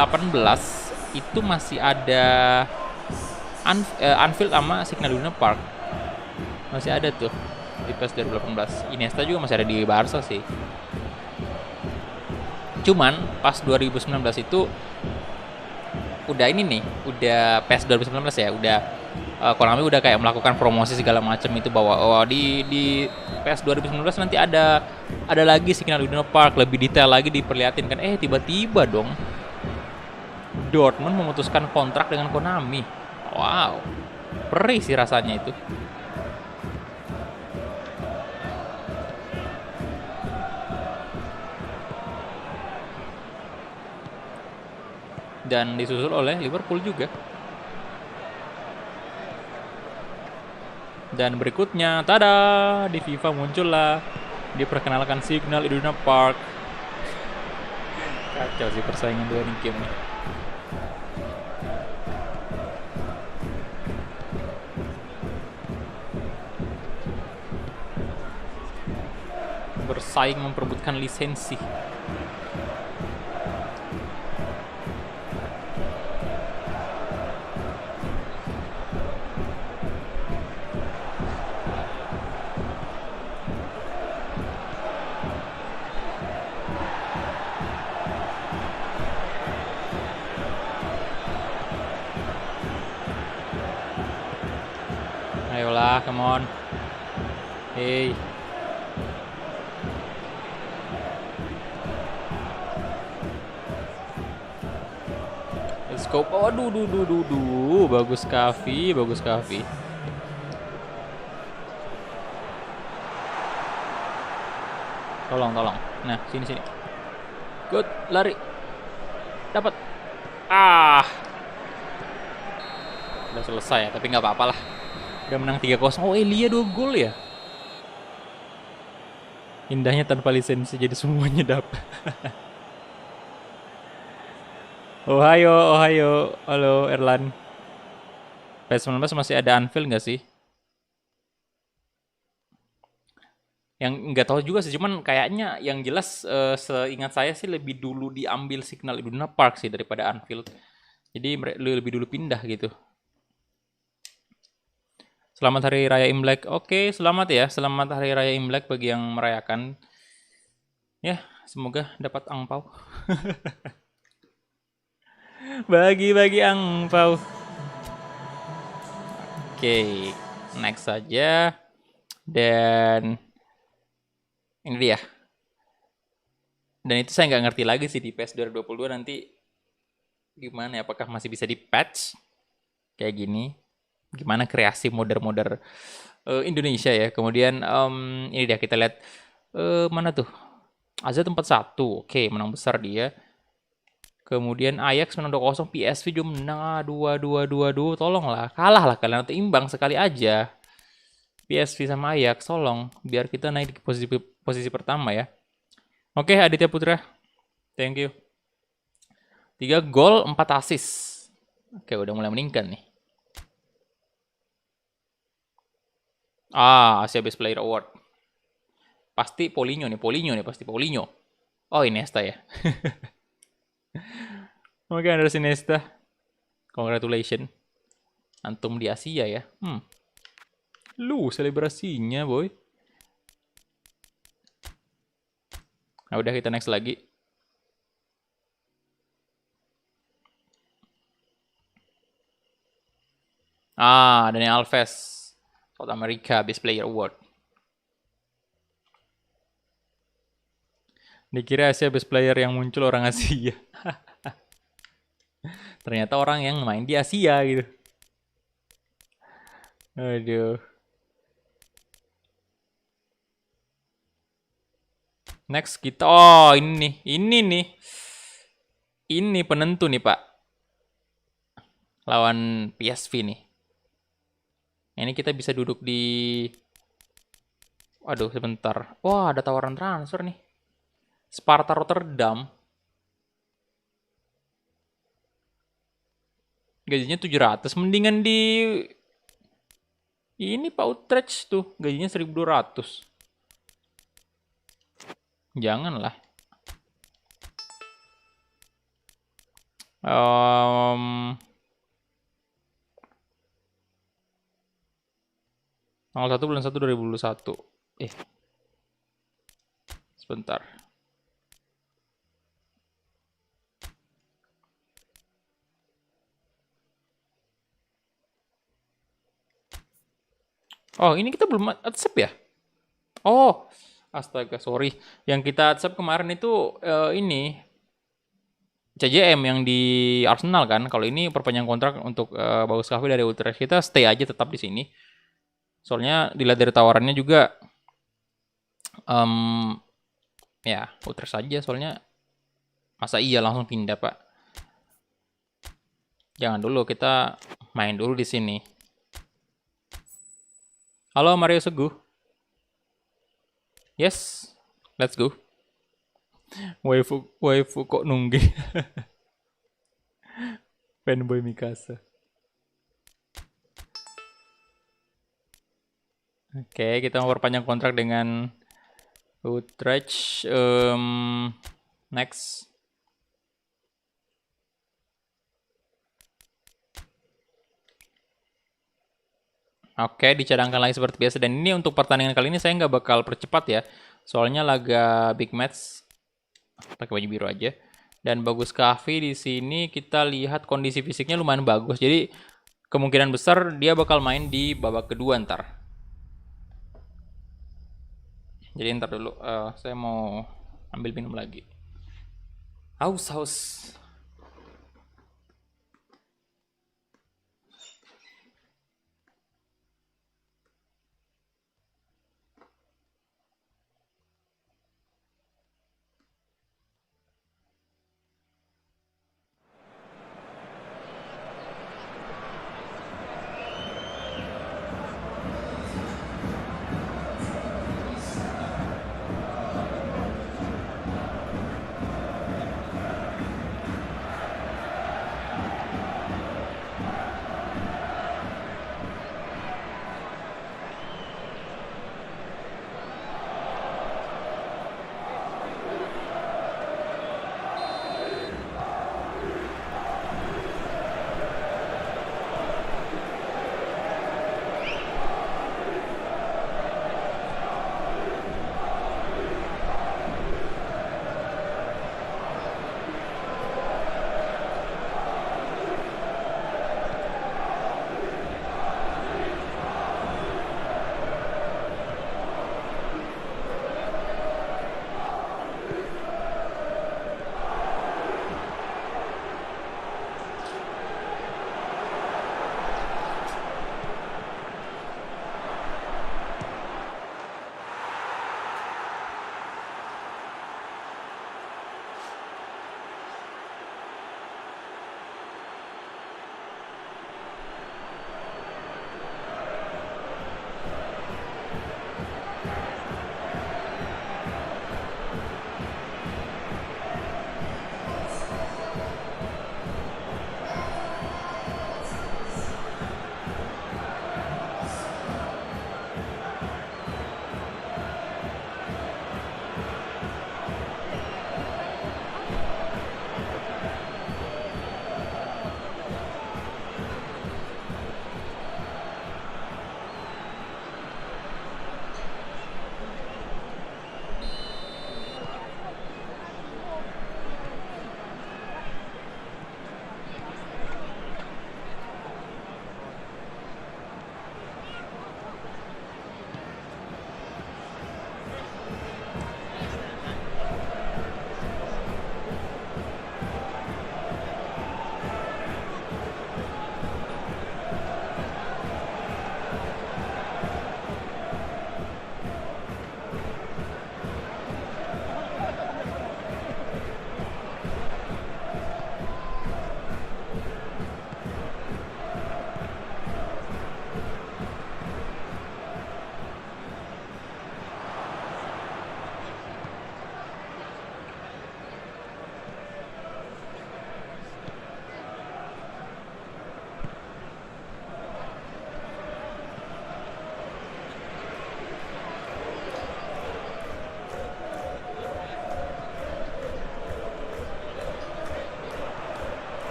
itu masih ada Anfield sama Signal Iduna Park. Masih ada tuh di PES 2018. Iniesta juga masih ada di Barca sih. Cuman pas 2019 itu udah ini nih, udah PES 2019 ya, udah Konami udah kayak melakukan promosi segala macam itu bahwa di PES 2019 nanti ada lagi Signal Iduna Park, lebih detail lagi diperlihatin kan. Tiba-tiba dong Dortmund memutuskan kontrak dengan Konami. Wow, perih sih rasanya itu. Dan disusul oleh Liverpool juga. Dan berikutnya, tada, di FIFA muncullah, diperkenalkan Signal Iduna Park. Kacau sih persaingan dua nih game nih. Bersaing memperebutkan lisensi. Ayolah, come on. Hey. Let's go. Aduh, bagus Kahvi, bagus Kahvi. Tolong. Nah, sini. Good, lari. Dapat. Udah selesai ya, tapi nggak apa-apa lah. Udah menang 3-0. Oh, Elia 2 gol ya. Indahnya tanpa lisensi, jadi semuanya dapat. Ohio, Ohio. Halo, Erlan. PS19 masih ada Anfield nggak sih? Yang nggak tahu juga sih, cuman kayaknya yang jelas seingat saya sih lebih dulu diambil Signal Iduna Park sih daripada Anfield. Jadi mereka lebih dulu pindah gitu. Selamat Hari Raya Imlek. Oke, selamat ya. Selamat Hari Raya Imlek bagi yang merayakan. Ya, semoga dapat angpau. Bagi-bagi angpau. Oke, next saja. Dan ini dia. Dan itu saya nggak ngerti lagi sih di PES 2022 nanti gimana ya. Apakah masih bisa di patch kayak gini? Gimana kreasi modder-modder Indonesia ya. Kemudian ini dia kita lihat mana tuh? AZ tempat 1. Oke, menang besar dia. Kemudian Ajax menang 2-0, PSV juga menang 2-2. Tolonglah, kalah lah kalian atau imbang sekali aja. PSV sama Ajax, tolong biar kita naik di posisi pertama ya. Oke, Aditya Putra. Thank you. 3 gol, 4 assist. Oke, udah mulai meningkat nih. Asia Best Player Award. Pasti Paulinho nih, pasti Paulinho. Oh, Iniesta ya. Oke, Andres Iniesta. Congratulations. Antum di Asia ya. Lu selebrasinya, boy. Nah, udah kita next lagi. Daniel Alves. South America Best Player Award. Dikira Asia Best Player yang muncul orang Asia. Ternyata orang yang main di Asia gitu. Aduh. Next kita, ini nih. Ini penentu nih Pak. Lawan PSV nih. Ini kita bisa duduk di... Waduh, sebentar. Wah, ada tawaran transfer nih. Sparta Rotterdam. Gajinya 700. Mendingan di... Ini Pak Utrecht tuh. Gajinya 1.200. Janganlah. Tanggal 1 bulan 1 2021. Sebentar. Oh, ini kita belum accept ya? Oh, astaga, sorry. Yang kita accept kemarin itu ini CJM yang di Arsenal kan. Kalau ini perpanjang kontrak untuk Bagus Kahvi dari Utrecht. Kita stay aja tetap di sini. Soalnya dilihat dari tawarannya juga ya Utrecht saja. Soalnya masa iya langsung pindah, Pak. Jangan dulu, kita main dulu di sini. Halo Mario Seguh. Yes, let's go. Waifu kok nunggu. Fanboy Mikasa. Oke, kita mau perpanjang kontrak dengan Utrecht. Next. Oke, dicadangkan lagi seperti biasa. Dan ini untuk pertandingan kali ini saya nggak bakal percepat ya. Soalnya laga big match. Pakai baju biru aja. Dan Bagus Kahvi di sini kita lihat kondisi fisiknya lumayan bagus. Jadi kemungkinan besar dia bakal main di babak kedua ntar. Jadi ntar dulu saya mau ambil minum lagi. Haus.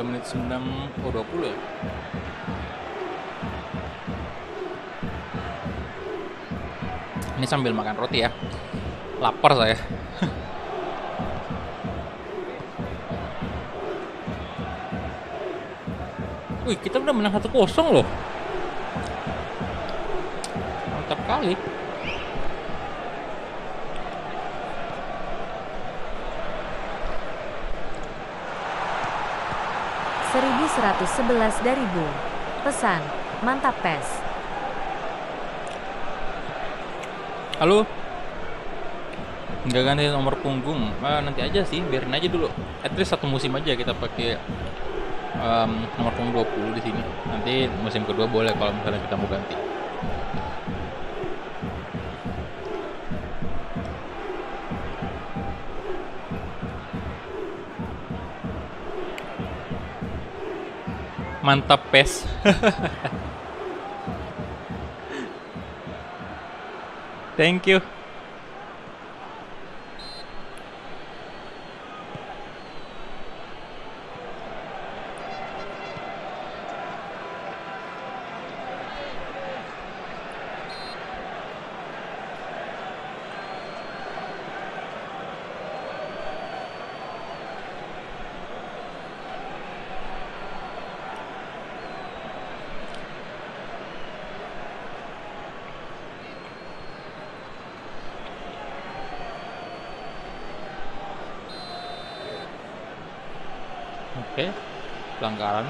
3 menit 9, oh 20 ya. Ini sambil makan roti ya. Lapar saya. Wih, kita udah menang 1-0 loh. Mantap kali. (1111) dari Bung. Pesan, mantap PES. Halo. Nggak ganti nomor punggung. Nanti aja sih, biarin aja dulu. At least 1 musim aja kita pakai nomor punggung 20 di sini. Nanti musim kedua boleh kalau misalnya kita mau ganti. Mantap PES. Thank you. Oke, pelanggaran.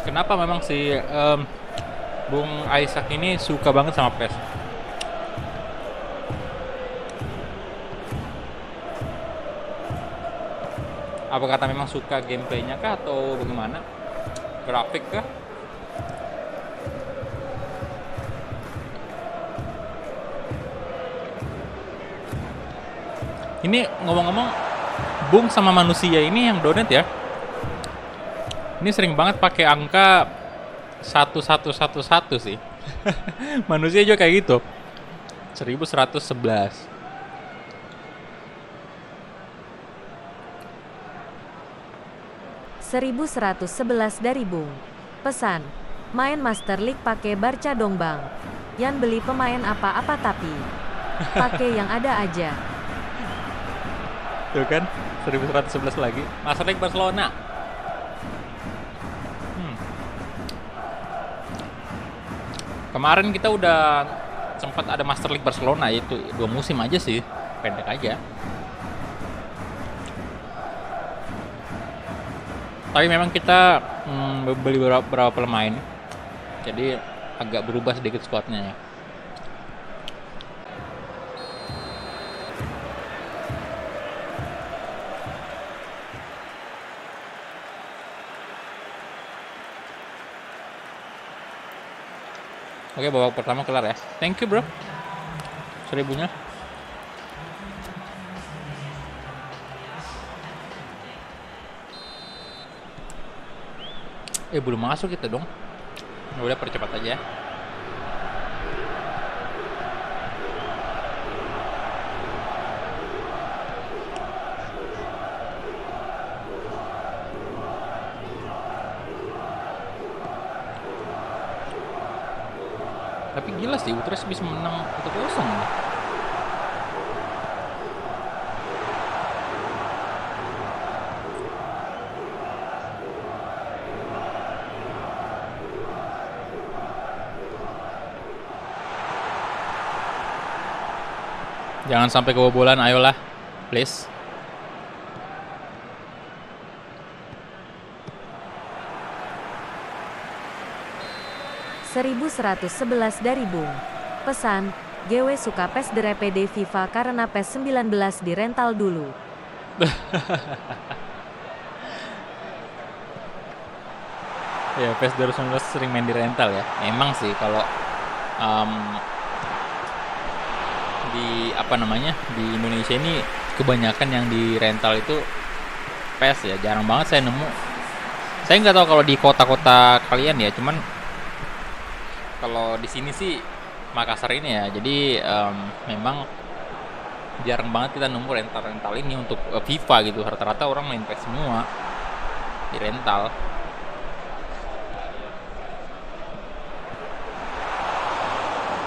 Kenapa memang si Bung Isaac ini suka banget sama PES? Apa kata memang suka gameplaynya kah atau bagaimana? Grafik kah? Ini ngomong-ngomong, Bung sama manusia ini yang donate ya. Ini sering banget pakai angka 1111 sih. Manusia juga kayak gitu. 1111. (1111) dari Bung. Pesan, main Master League pakai Barca dong bang. Yan beli pemain apa-apa tapi pakai yang ada aja. Tuh kan, 1111 lagi. Master League Barcelona. Kemarin kita udah sempat ada Master League Barcelona, itu 2 musim aja sih, pendek aja. Tapi memang kita beli beberapa pemain, jadi agak berubah sedikit squadnya ya. Oke, babak pertama kelar ya. Thank you bro. 1000-nya. Belum masuk kita dong. Udah percepat aja. Tapi gila sih, Utrecht bisa menang 1-0 nih. Jangan sampai kebobolan, ayolah, please. (1111) dari Bung. Pesan, GW suka PES daripada FIFA karena PES 19 di rental dulu. Ya, PES 2019 sering main di rental ya. Emang sih kalau em, di apa namanya di Indonesia ini kebanyakan yang di rental itu PES ya. Jarang banget saya nemu. Saya nggak tahu kalau di kota-kota kalian ya. Cuman kalau di sini sih Makassar ini ya. Jadi memang jarang banget kita nemu rental-rental ini untuk FIFA gitu. Rata-rata orang main PES semua di rental.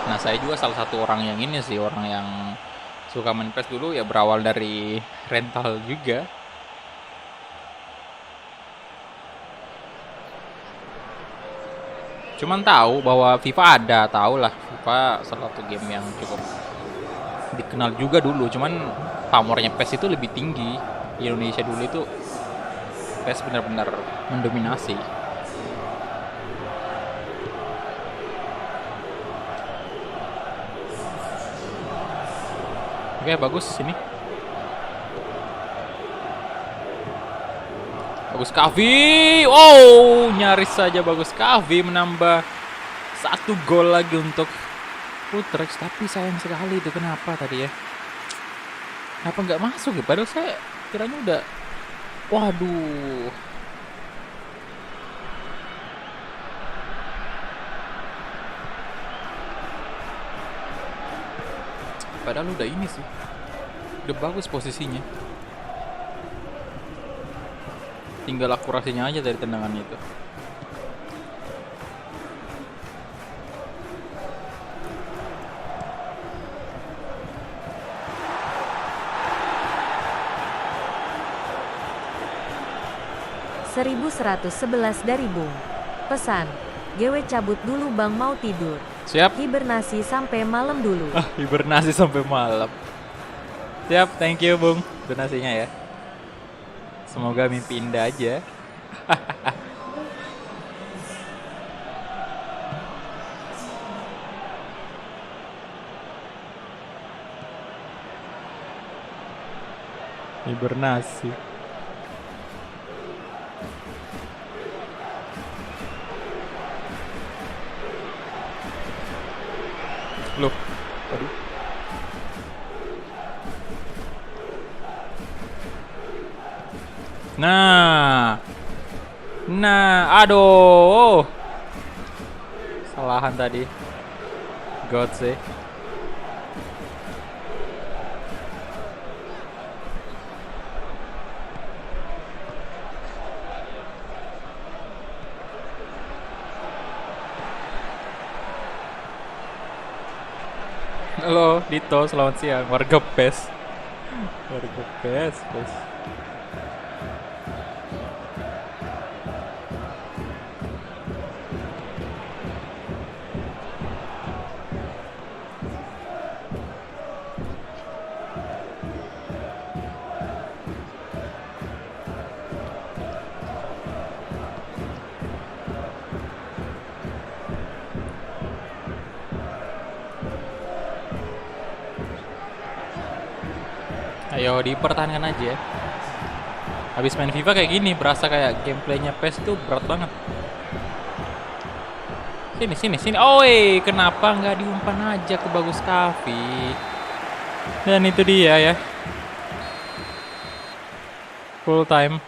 Nah, saya juga salah satu orang yang ini sih, orang yang suka main PES dulu ya berawal dari rental juga. Cuman tahu bahwa FIFA ada, tahu lah FIFA salah satu game yang cukup dikenal juga dulu. Cuman pamornya PES itu lebih tinggi. Di Indonesia dulu itu PES benar-benar mendominasi. Oke, bagus sini. Bagus Kavi. Wow, nyaris saja Bagus Kavi menambah 1 gol lagi untuk Utrecht. Tapi sayang sekali itu, kenapa tadi ya? Kenapa nggak masuk ya? Padahal saya kiranya udah. Waduh. Padahal udah ini sih. Udah bagus posisinya. Tinggal akurasinya aja dari tendangan itu. (1111) dari Bung. Pesan, GW cabut dulu bang, mau tidur. Siap. Hibernasi sampai malam dulu. Hibernasi sampai malam. Siap, thank you Bung donasinya ya. Semoga mimpi indah aja. Hibernasi. Loh, aduh. Nah, aduh. Salahan tadi. God sih. Halo, Dito, selamat siang. Warga PES. Warga PES, PES. Ayo dipertahankan aja. Habis main FIFA kayak gini, berasa kayak gameplaynya PES tuh berat banget. Sini. Oi, kenapa nggak diumpan aja ke Bagus Kavi? Dan itu dia ya. Full time.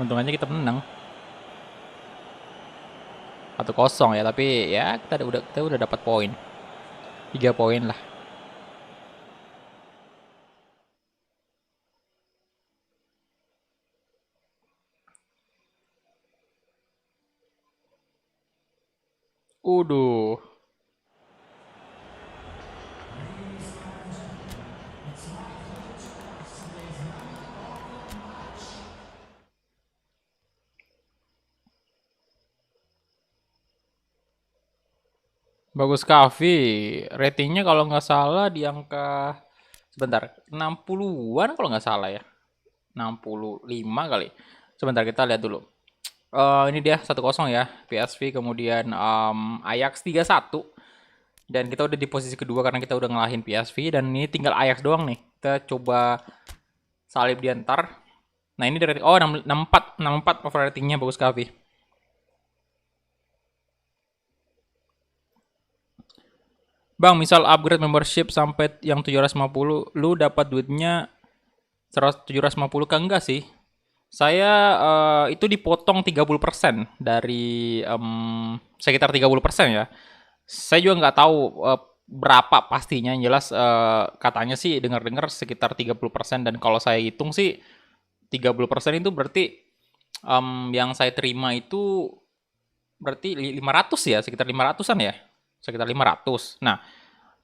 Untung aja kita menang. 1-0 ya, tapi ya kita udah dapat poin. 3 poin lah. Uduh. Bagus Kavi, ratingnya kalau nggak salah di angka sebentar 60-an kalau nggak salah ya. 65 kali. Sebentar kita lihat dulu. Ini dia 1-0 ya, PSV, kemudian Ajax 3-1. Dan kita udah di posisi kedua karena kita udah ngalahin PSV, dan ini tinggal Ajax doang nih. Kita coba salib di antar. Nah, ini dari 64 over ratingnya Bagus Kavi. Bang, misal upgrade membership sampai yang 750, lu dapat duitnya 750 ke enggak sih? Saya itu dipotong 30% dari sekitar 30% ya. Saya juga nggak tahu berapa pastinya. Yang jelas katanya sih dengar-dengar sekitar 30%, dan kalau saya hitung sih 30% itu berarti yang saya terima itu berarti 500 ya, sekitar 500-an ya. Sekitar 500. Nah,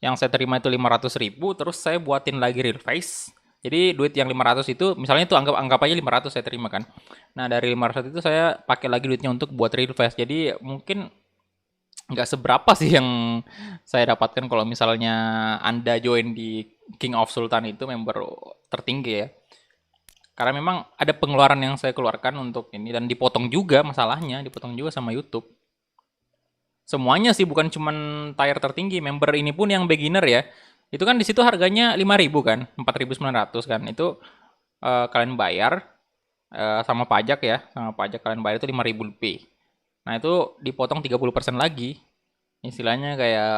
yang saya terima itu 500.000, terus saya buatin lagi real face. Jadi duit yang 500 itu, misalnya itu anggap aja 500 saya terima kan. Nah, dari 500 itu saya pakai lagi duitnya untuk buat real face. Jadi mungkin nggak seberapa sih yang saya dapatkan kalau misalnya Anda join di King of Sultan itu, member tertinggi ya. Karena memang ada pengeluaran yang saya keluarkan untuk ini, dan dipotong juga, masalahnya dipotong juga sama YouTube. Semuanya sih, bukan cuman tier tertinggi, member ini pun yang beginner ya. Itu kan di situ harganya 5.000 kan, 4.900 kan. Itu kalian bayar sama pajak ya, sama pajak kalian bayar itu 5.000 lebih. Nah, itu dipotong 30% lagi. Istilahnya kayak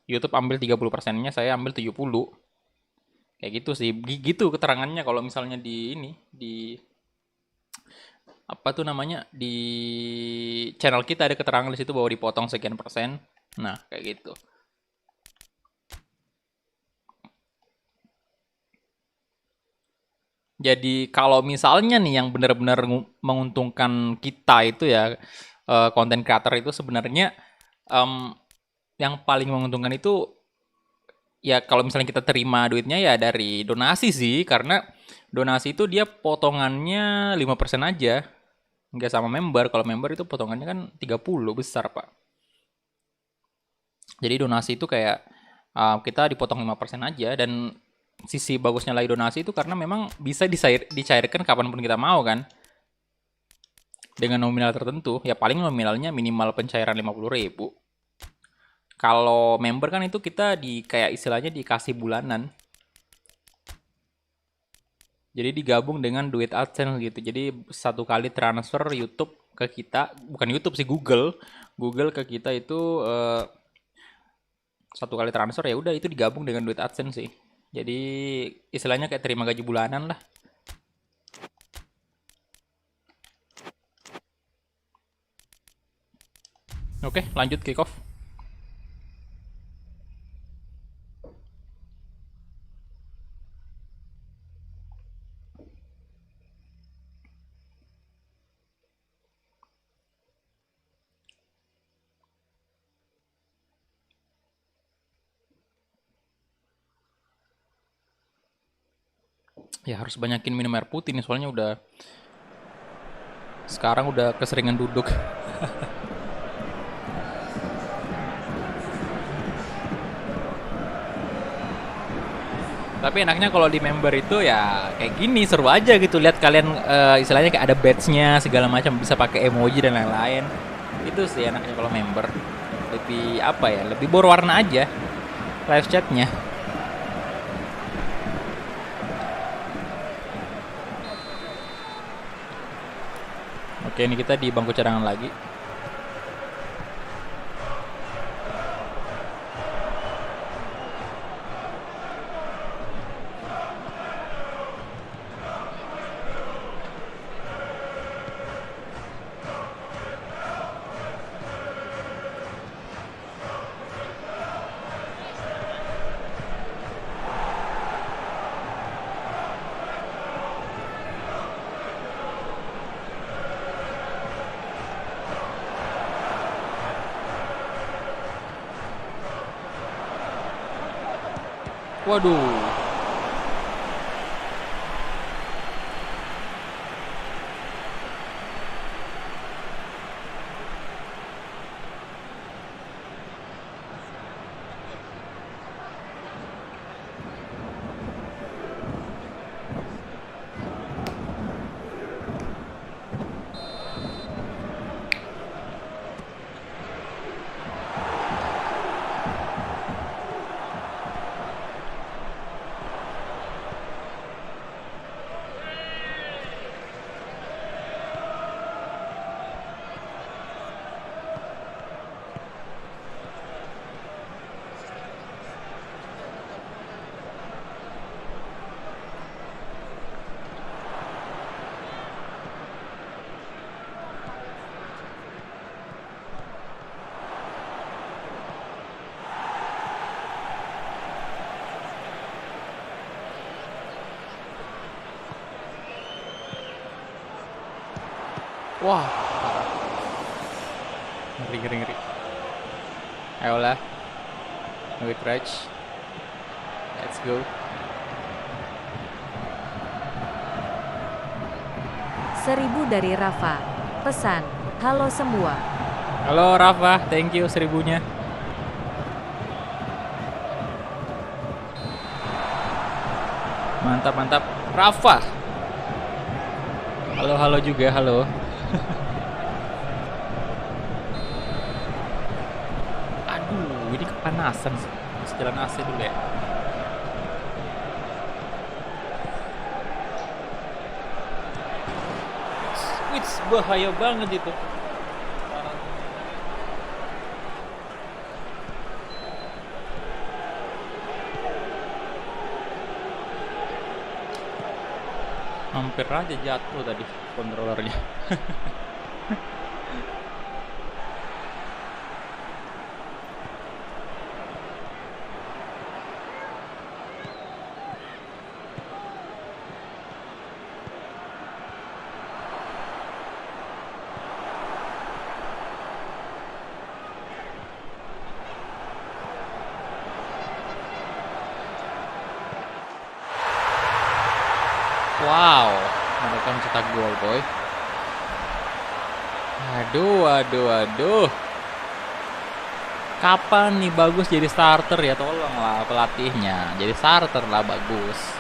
YouTube ambil 30%-nya, saya ambil 70. Kayak gitu sih. Gitu keterangannya kalau misalnya di ini, di apa tuh namanya, di channel kita ada keterangan di situ bahwa dipotong sekian persen. Nah, kayak gitu. Jadi kalau misalnya nih yang benar-benar menguntungkan kita itu ya, konten creator itu sebenarnya yang paling menguntungkan itu ya kalau misalnya kita terima duitnya ya dari donasi sih, karena donasi itu dia potongannya 5% aja. Nggak sama member. Kalau member itu potongannya kan 30 besar, Pak. Jadi donasi itu kayak kita dipotong 5% aja, dan sisi bagusnya lagi donasi itu karena memang bisa dicairkan kapanpun kita mau kan. Dengan nominal tertentu, ya paling nominalnya minimal pencairan 50.000. Kalau member kan itu kita kayak istilahnya dikasih bulanan. Jadi digabung dengan duit AdSense gitu. Jadi satu kali transfer YouTube ke kita, bukan YouTube sih, Google. Google ke kita itu satu kali transfer, ya udah itu digabung dengan duit AdSense sih. Jadi istilahnya kayak terima gaji bulanan lah. Oke, lanjut kick off. Ya harus banyakin minum air putih nih, soalnya sekarang udah keseringan duduk. Tapi enaknya kalau di member itu ya kayak gini, seru aja gitu lihat kalian istilahnya kayak ada badge-nya segala macam, bisa pakai emoji dan lain-lain. Itu sih enaknya kalau member. Lebih apa ya? Lebih berwarna aja live chat-nya. Oke, ini kita di bangku cadangan lagi. Waduh. Wah, parah. Ngeri, ngeri, ngeri. Ayolah. With Rage. Let's go. Seribu dari Rafa. Pesan, halo semua. Halo Rafa, thank you 1000-nya. Mantap, mantap. Rafa. Halo, halo juga, halo. Aduh, ini kepanasan sih. Jalan AC dulu ya. Wits, bahaya banget itu. Hampir aja jatuh tadi kontrolernya. Wow, mereka mencetak gol, boy. Aduh, aduh, aduh. Kapan nih Bagus jadi starter ya? Tolonglah pelatihnya. Jadi starter lah Bagus.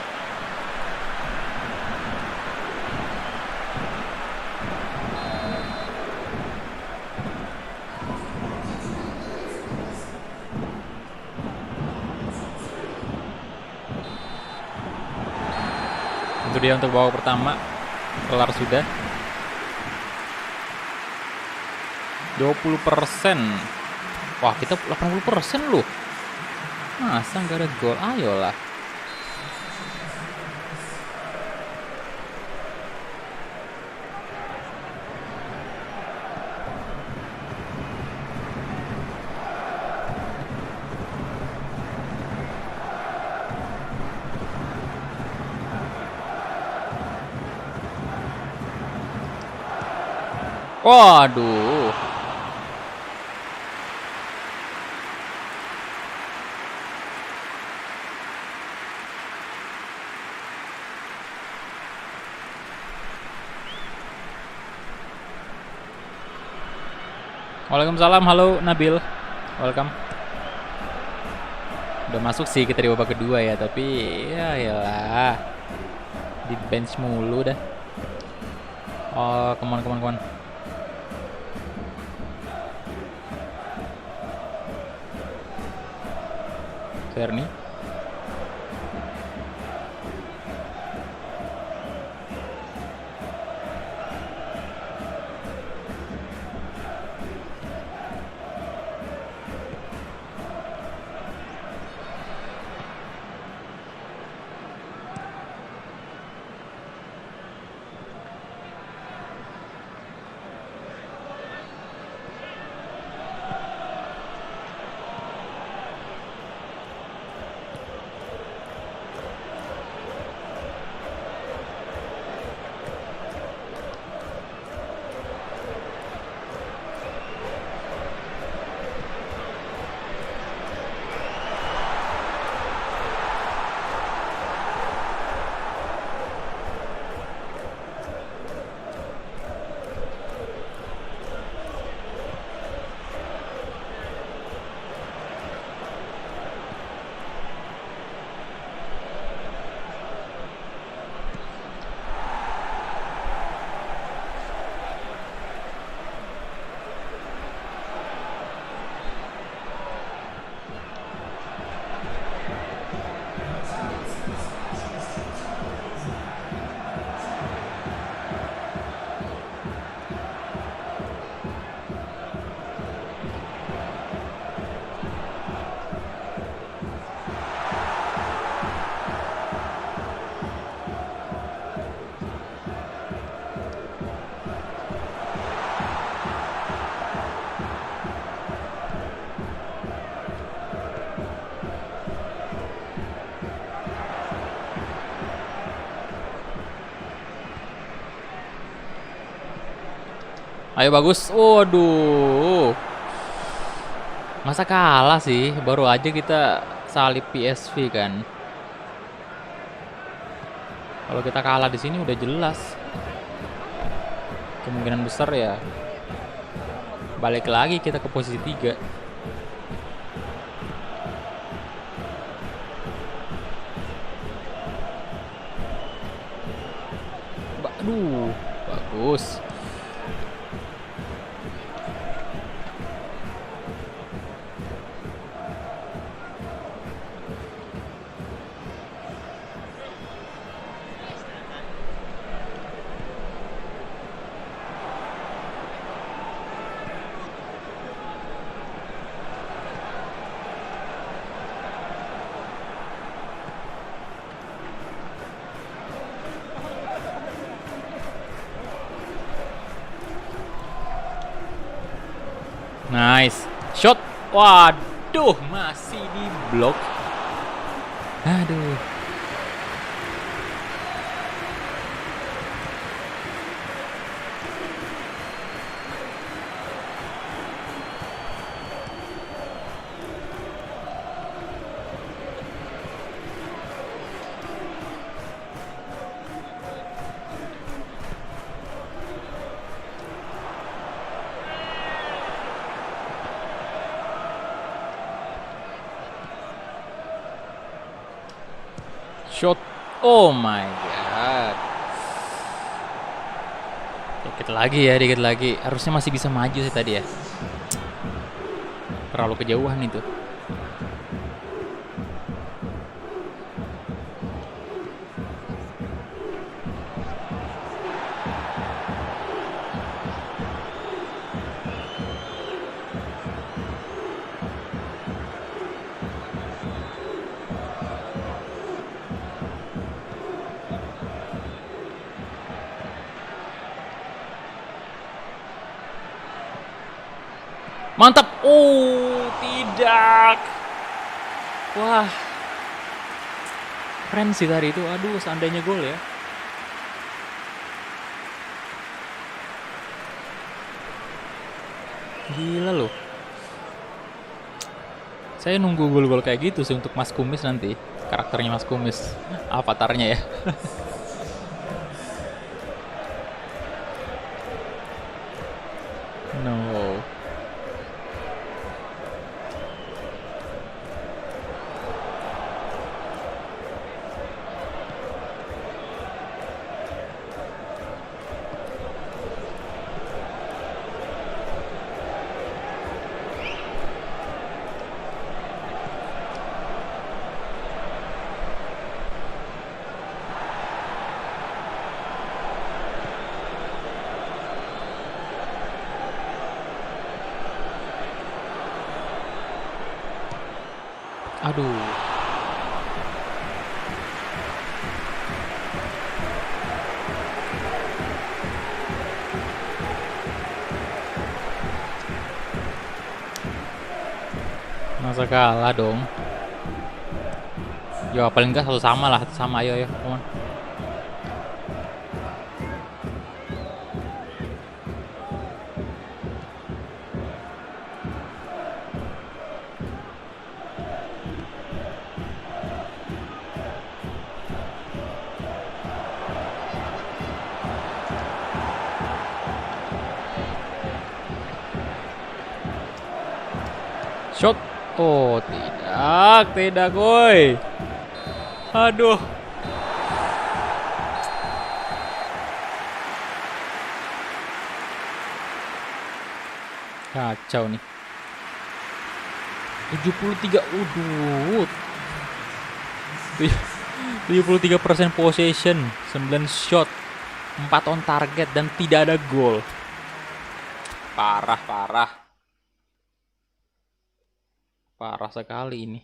Itu dia untuk babak pertama. Kelar sudah. 20%. Wah, kita 80% loh. Masa nggak ada gol? Ayolah. Waduh. Waalaikumsalam, halo Nabil. Welcome. Udah masuk sih kita di babak kedua ya, tapi ya iyalah. Di bench mulu dah. Oh, come on, come on, come on. Ferni. Ayo bagus. Waduh. Masa kalah sih? Baru aja kita salib PSV kan. Kalau kita kalah di sini udah jelas. Kemungkinan besar ya balik lagi kita ke posisi 3. Aduh, bagus. Nice. Shot. Waduh, masih di blok. Aduh. Shot. Oh my god. Dikit lagi ya, dikit lagi. Harusnya masih bisa maju sih tadi ya. Terlalu kejauhan itu. Mantap. Oh, tidak. Wah. Keren sih tadi itu. Aduh, seandainya gol ya. Gila loh. Saya nunggu gol-gol kayak gitu sih untuk Mas Kumis nanti. Karakternya Mas Kumis. Avatarnya ya. No. Aduh. Masa kalah dong. Ya paling enggak satu sama lah, satu sama. Ayo, come on. Shot. Oh, tidak, woi. Aduh. Kacau nih. 73. Waduh. 73% possession, 9 shot, 4 on target dan tidak ada gol. Parah, parah. Parah sekali ini.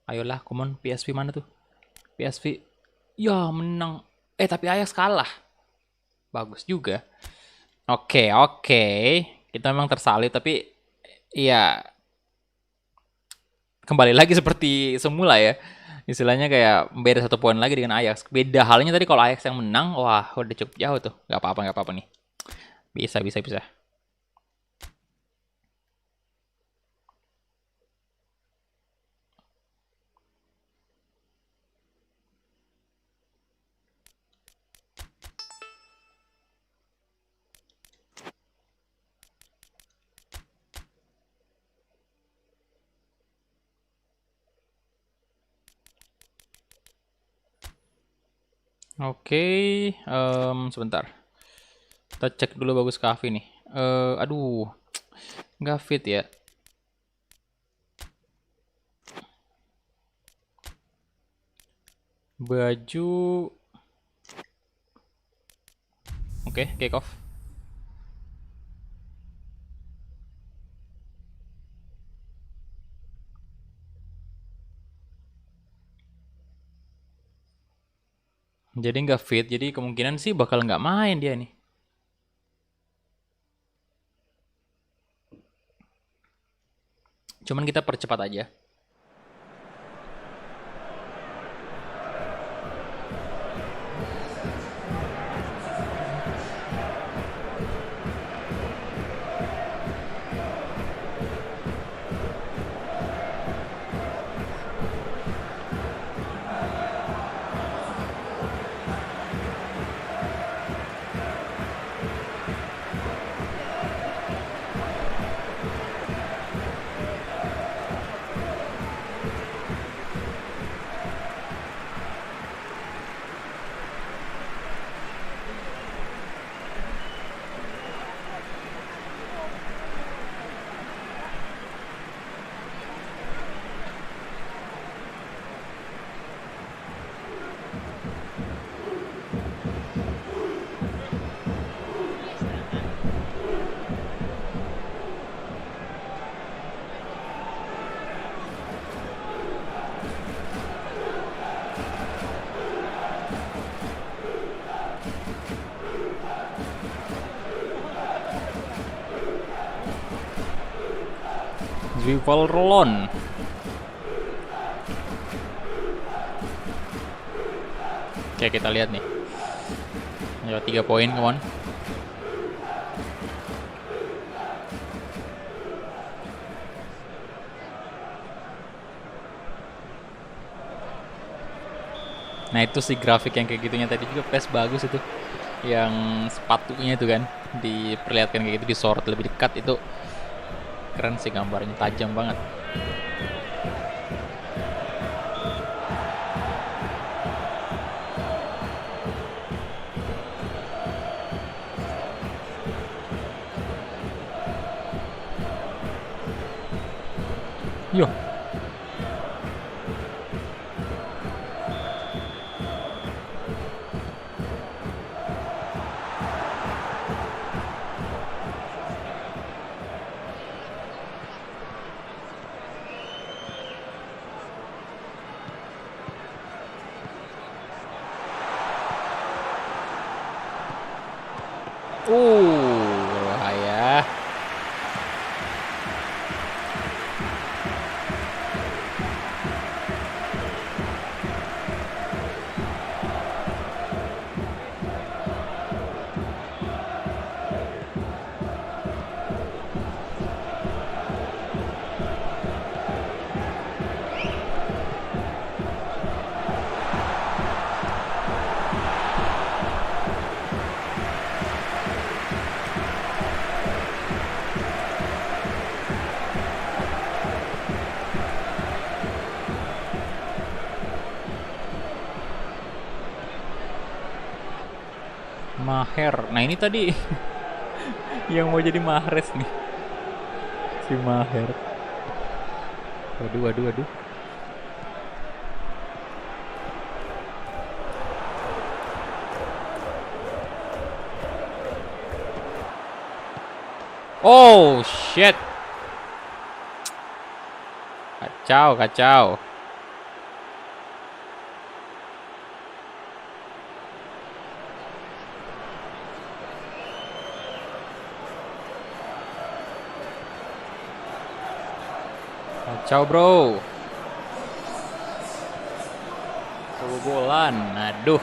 Ayolah, come on, PSV mana tuh? PSV. Ya, menang. Tapi Ajax kalah. Bagus juga. Oke. Kita memang tersalib, tapi ya kembali lagi seperti semula ya. Istilahnya kayak beda 1 poin lagi dengan Ajax. Beda halnya tadi kalau Ajax yang menang, wah udah cukup jauh tuh. Gak apa-apa nih. Bisa. Oke, sebentar. Kita cek dulu Bagus Kavi nih. Aduh, nggak fit ya. Baju, oke, kick off. Jadi nggak fit, jadi kemungkinan sih bakal nggak main dia nih. Cuman kita percepat aja. Rival Rolon. Oke, kita lihat nih. Ayo 3 poin, come on. Nah itu sih grafik yang kayak gitunya tadi juga PES bagus itu. Yang sepatunya itu kan diperlihatkan kayak gitu, disorot lebih dekat, itu keren sih gambarnya, tajam banget. Yo. Bahaya. Maher. Nah ini tadi yang mau jadi Mahrez nih. Si Maher. Waduh. Oh shit. Kacau. Kacau bro. kebobolan. Aduh.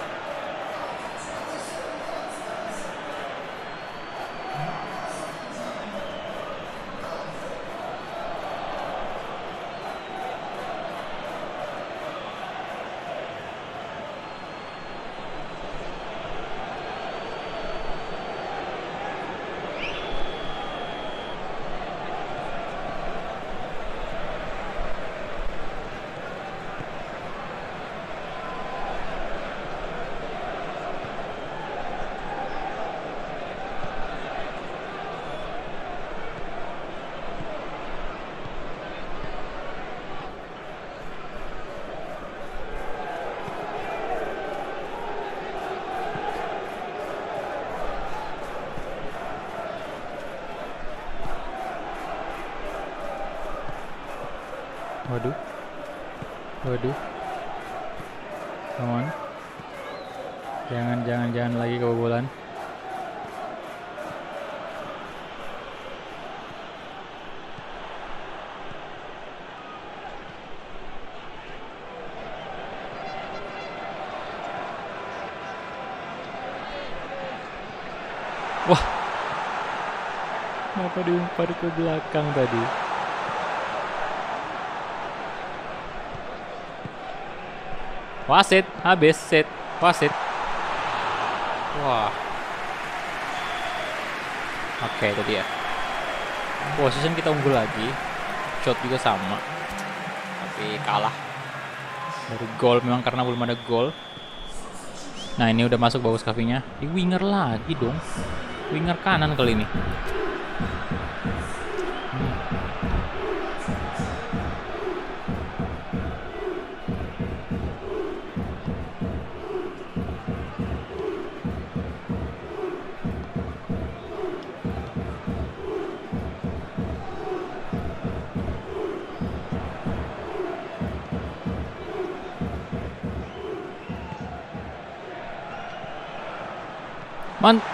Waduh. Waduh. Come on. Jangan lagi kebobolan. Wah. Kenapa diumpan ke belakang tadi? Wasit, habis set, wasit. Wah. Oke, itu dia. Position kita unggul lagi. Shot juga sama. Tapi kalah. Dari gol memang karena belum ada gol. Nah, ini udah masuk bagus kafinya. Di winger lagi dong. Winger kanan kali ini.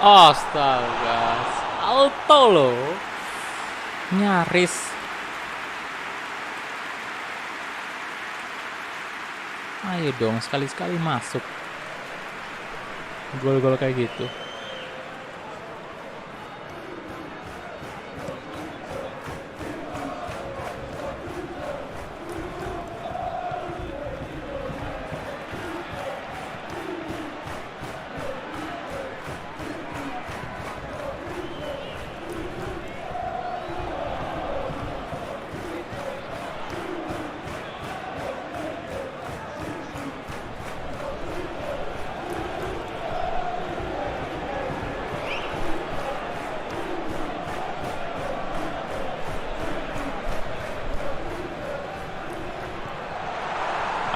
Astaga, auto loh, nyaris. Ayo dong, sekali-sekali masuk gol-gol kayak gitu.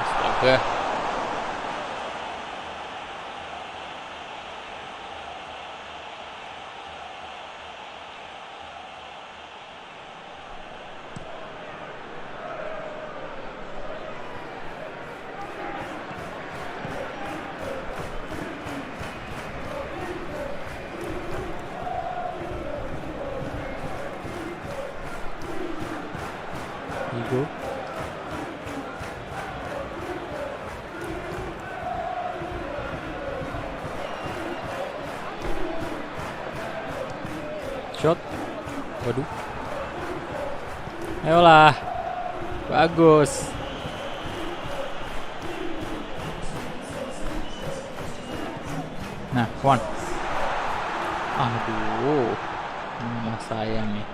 Astaga. Igo. Shot. Waduh. Ayolah. Bagus. Nah, Wan. Aduh. Mas sayang nih.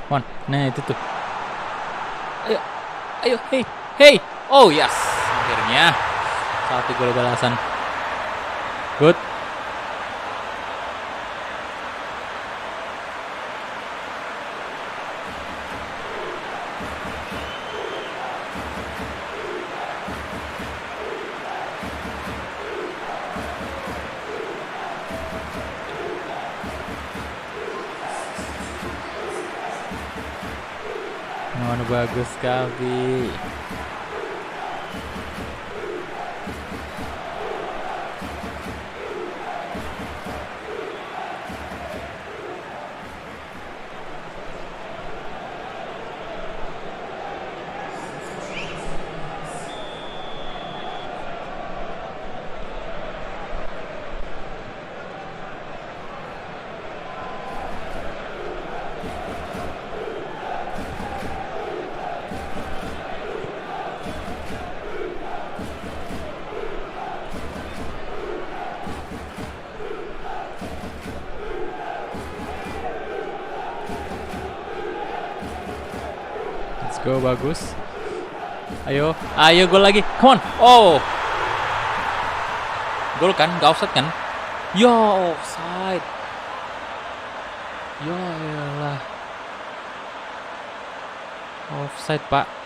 Wan, nah itu tuh. Ayo. Ayo, hey. Hey. Oh, yes. Akhirnya satu gol balasan. Good. Bagus sekali. Let's go, bagus. Ayo, ayo gol lagi. Come on. Oh. Gol kan? Gak offside kan? Yo, offside. Ya elah. Offside, Pak.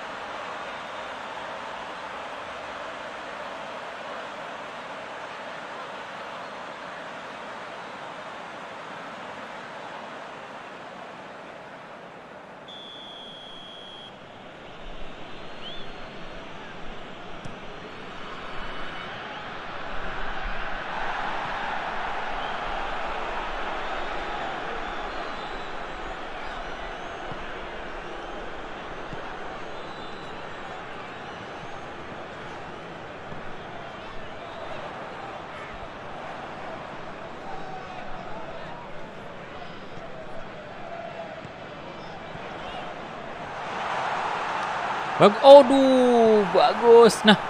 Aduh, bagus. Nah,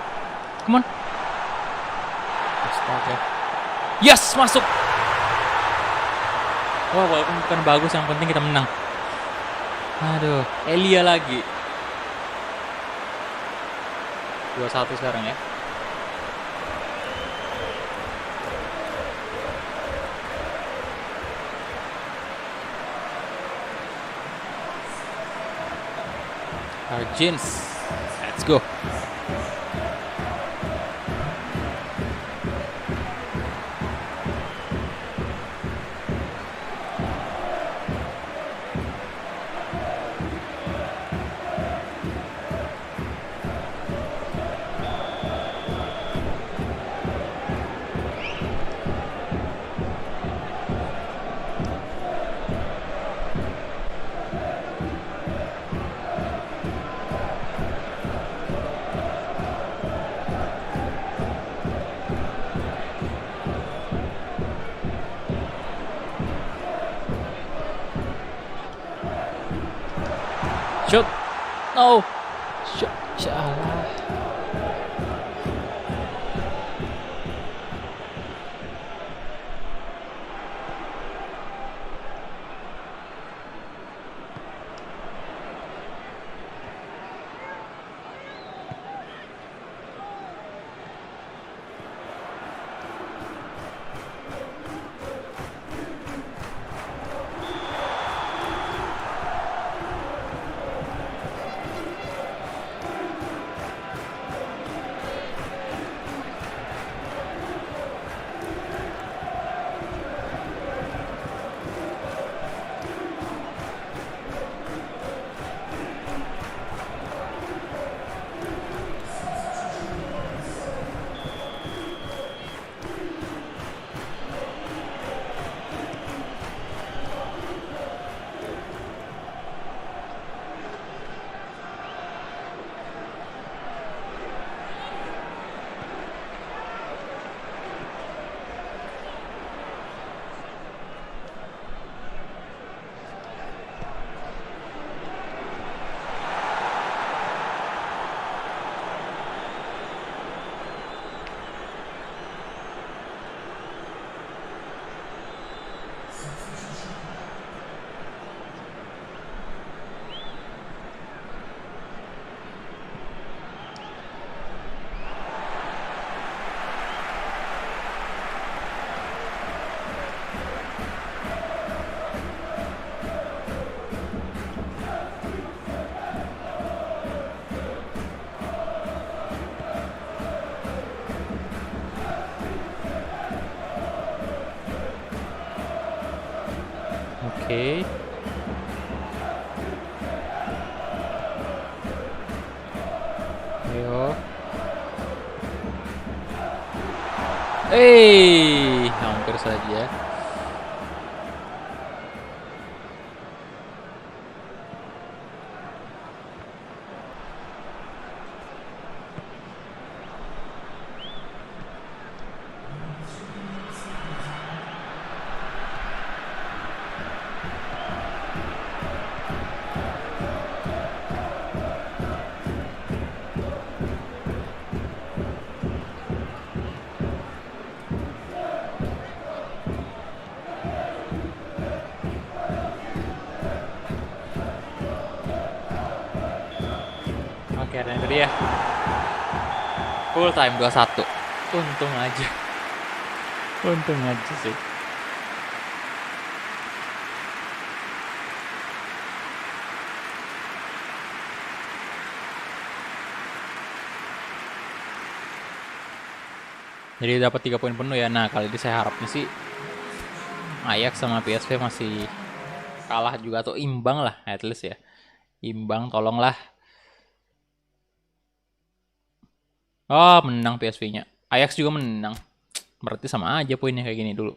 come on. Astaga. Yes, masuk. Wah, walaupun bukan bagus, yang penting kita menang. Aduh, Elia lagi. 2-1 sekarang ya. Arjins, let's go. Shoot. No. Shoot. Salah. Oke. Ayo. Hampir saja. Oke, dan itu dia. Full time 21. Untung aja. Untung aja sih. Jadi dapat 3 poin penuh ya. Nah, kali ini saya harapnya sih Ajax sama PSV masih kalah juga atau imbang lah, at least ya. Imbang, tolonglah. Oh, menang PSV-nya. Ajax juga menang. Berarti sama aja poinnya kayak gini dulu.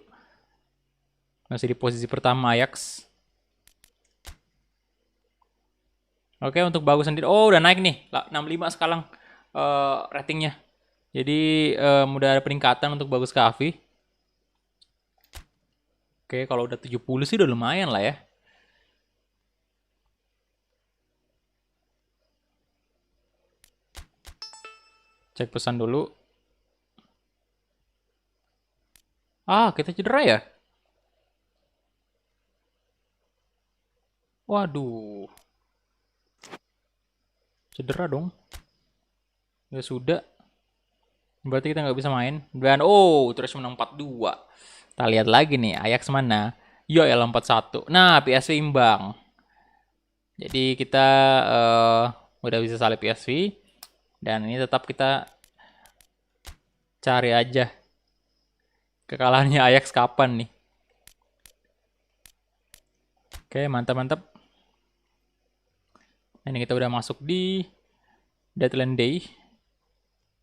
Masih di posisi pertama Ajax. Oke, untuk bagus sendiri. Oh, udah naik nih. 65 sekarang ratingnya. Jadi udah ada peningkatan untuk Bagus Kavi. Oke, kalau udah 70 sih udah lumayan lah ya. Cek pesan dulu. Ah, kita cedera ya? Waduh. Cedera dong. Ya sudah. Berarti kita nggak bisa main. Dan terus menang 4-2. Kita lihat lagi nih, Ajax mana? Ya 4-1. Nah, PSV imbang. Jadi kita udah bisa salib PSV. Dan ini tetap kita cari aja kekalahannya Ajax kapan nih. Oke, mantap-mantap. Ini kita udah masuk di deadline day.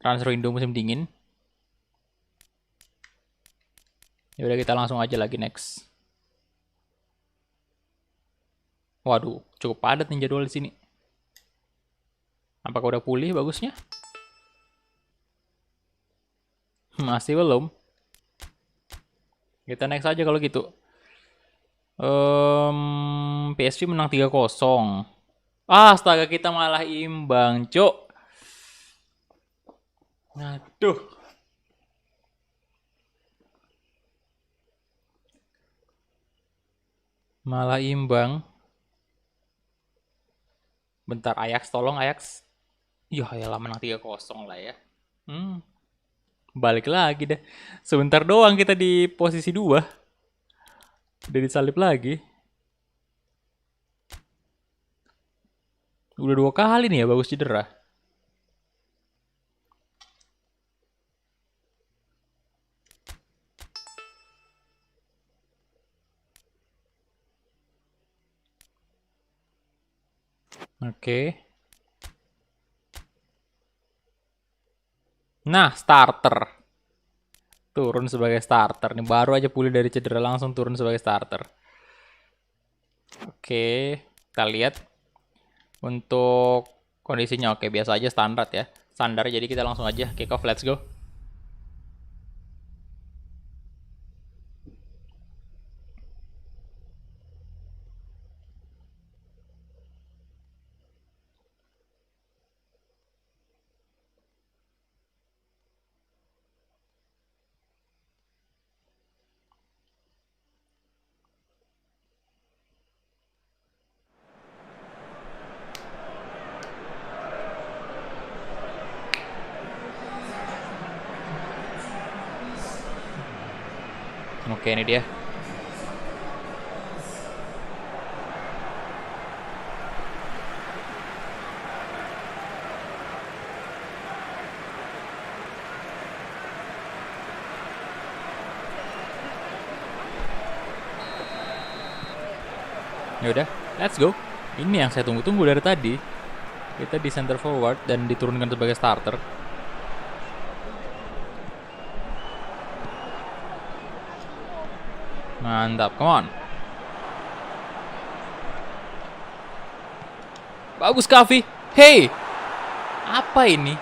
Transfer window musim dingin. Ya udah kita langsung aja lagi next. Waduh, cukup padat nih jadwal di sini. Apakah udah pulih bagusnya? Masih belum. Kita next aja kalau gitu. PSV menang 3-0. Astaga, kita malah imbang, cok. Aduh. Malah imbang. Bentar, Ajax, tolong Ajax. Yalah menang 3-0 lah ya. Balik lagi deh. Sebentar doang kita di posisi 2. Udah disalip lagi. Udah 2 kali nih ya Bagus cedera. Oke. Nah, starter. Turun sebagai starter. Nih baru aja pulih dari cedera langsung turun sebagai starter. Oke, kita lihat. Untuk kondisinya oke, biasa aja standar ya. Standar, jadi kita langsung aja kick off, let's go. Oke, ini dia. Ya udah, let's go. Ini yang saya tunggu-tunggu dari tadi. Kita di center forward dan diturunkan sebagai starter. Mantap, come on. Bagus Kavi. Hey, apa ini?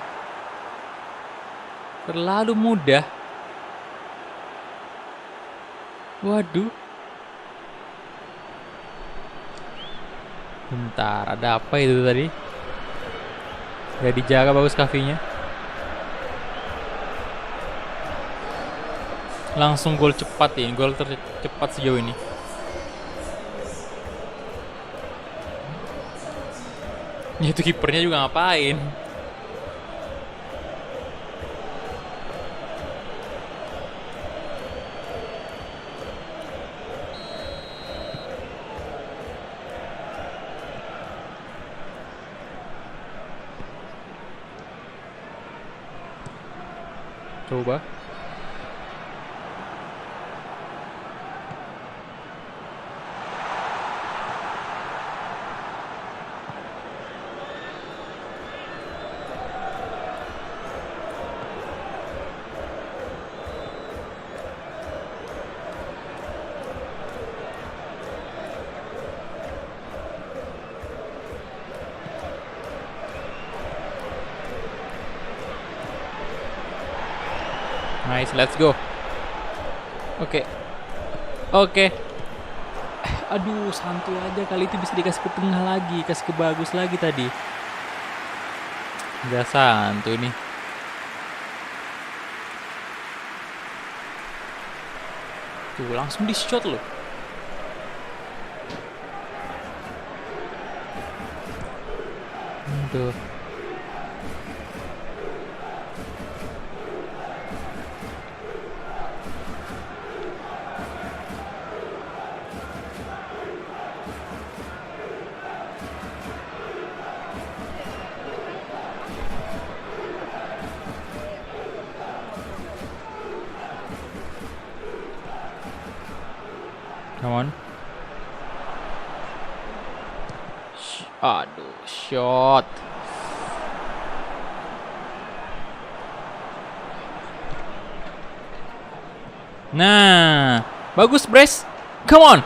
Terlalu mudah. Waduh. Bentar, ada apa itu tadi? Gak dijaga Bagus Kavinya. Langsung gol cepat ya, gol tercepat sejauh ini. Ya itu kipernya juga ngapain? Coba. Nice, let's go. Oke. Oke. Aduh, santuy aja, kali itu bisa dikasih ke tengah lagi, kasih ke bagus lagi tadi. Nggak santuy nih. Tuh, langsung di shot loh. Tuh. Come on. Aduh, shot. Nah, bagus, Brace. Come on.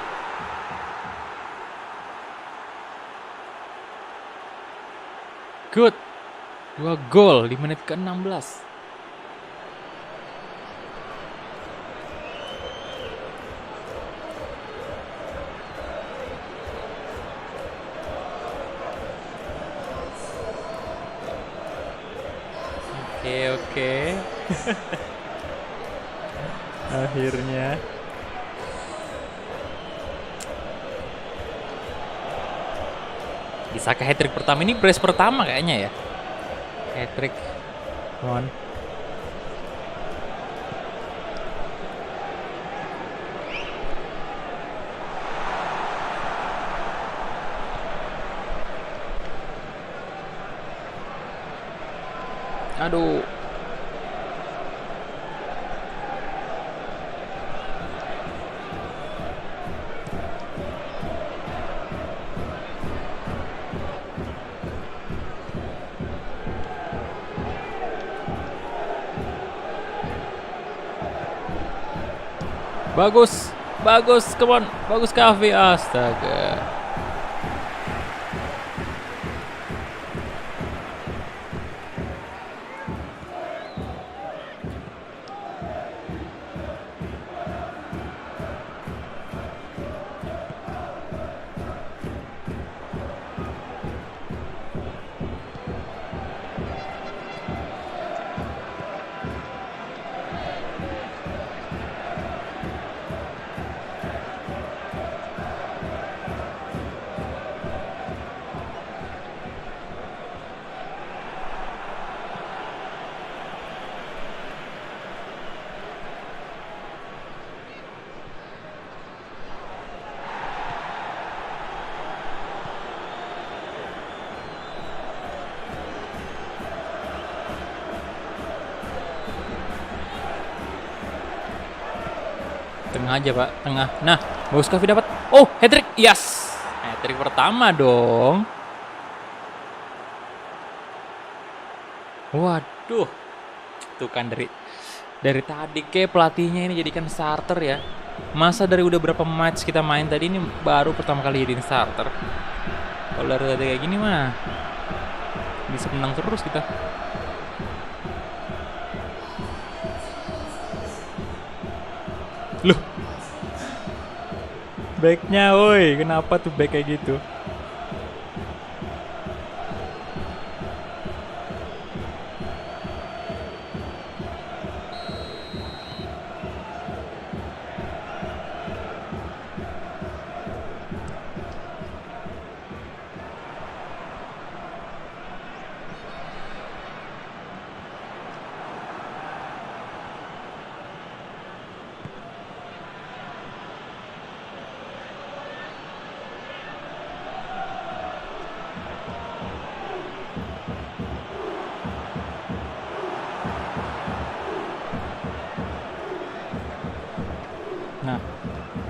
Good. 2 gol di menit ke-16. Oke. Akhirnya. Bisa ke hat-trick pertama, ini brace pertama kayaknya ya. Hat-trick. Come on. Aduh. Bagus, bagus, come on, bagus Kavi, astaga. Tengah aja pak, tengah. Nah, bagus Kavi dapat. Oh, hat-trick, yes, hat-trick pertama dong. Waduh, tuh kan dari tadi ke pelatihnya ini jadikan starter ya. Masa dari udah berapa match kita main tadi ini baru pertama kali jadiin starter. Kalau dari tadi kayak gini mah bisa menang terus kita. Loh, backnya woi, kenapa tuh back kayak gitu?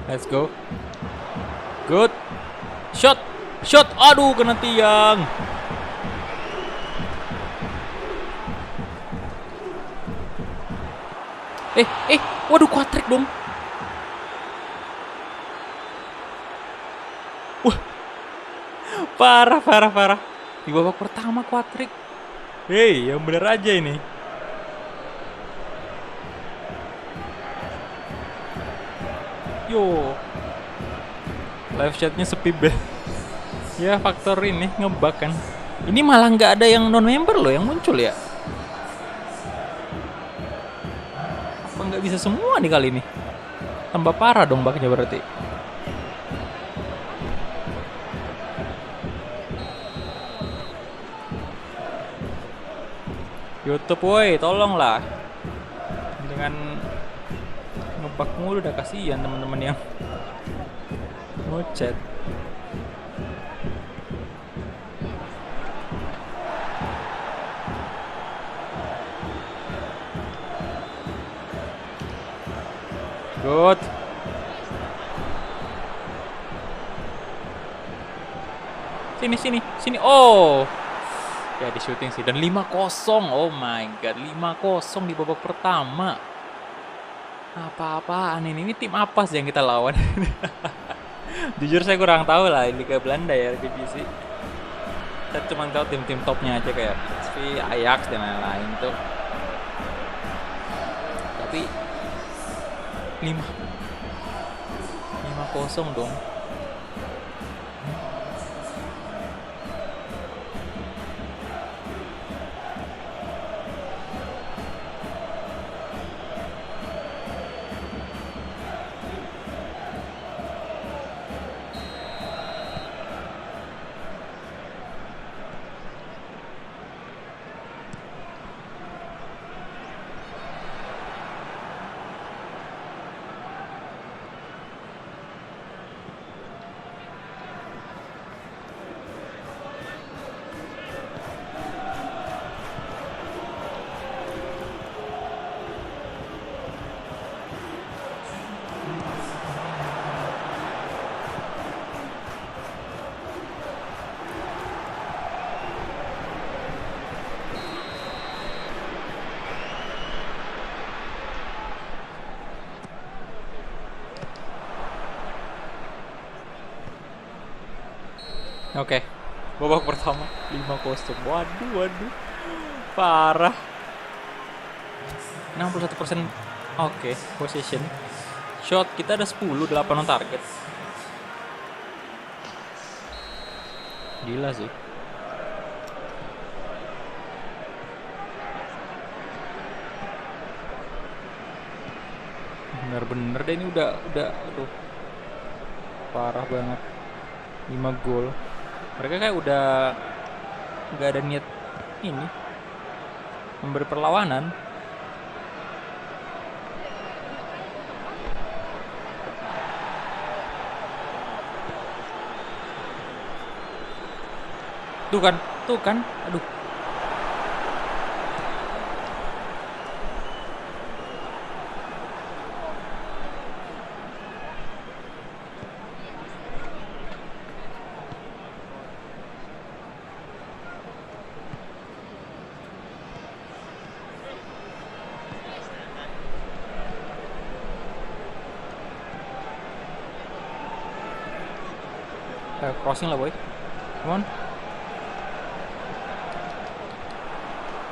Let's go. Good. Shot. Shot. Aduh, kena tiang. Waduh, quadrick dong. Wah. Parah. Di babak pertama quadrick. Hei, yang bener aja ini. Yo. Live chatnya sepi banget. Ya, faktor ini ngebug kan. Ini malah nggak ada yang non member loh yang muncul ya. Apa nggak bisa semua nih kali ini? Tambah parah dong bugnya berarti. YouTube woi, tolonglah. Dengan ngebug mulu udah kasihan teman-teman yang mau chat. Good. Sini. Oh. Ya di shooting sih. Dan 5-0. Oh my god, 5-0 di babak pertama. Apa-apaan ini? Ini tim apa sih yang kita lawan? Jujur saya kurang tahu lah Liga Belanda ya, RBC. Saya cuma tahu tim-tim topnya aja kayak PSV, Ajax dan lain-lain tuh. Tapi 5-0 dong. Oke. Babak pertama 5-0. Waduh. Parah. 61%. Oke, possession. Shot kita ada 10, 8 on target. Gila sih. Bener-bener deh ini udah aduh. Parah banget. 5 gol. Mereka kayak udah nggak ada niat ini memberi perlawanan. Tuh kan, aduh. Crossing lah boy, come on.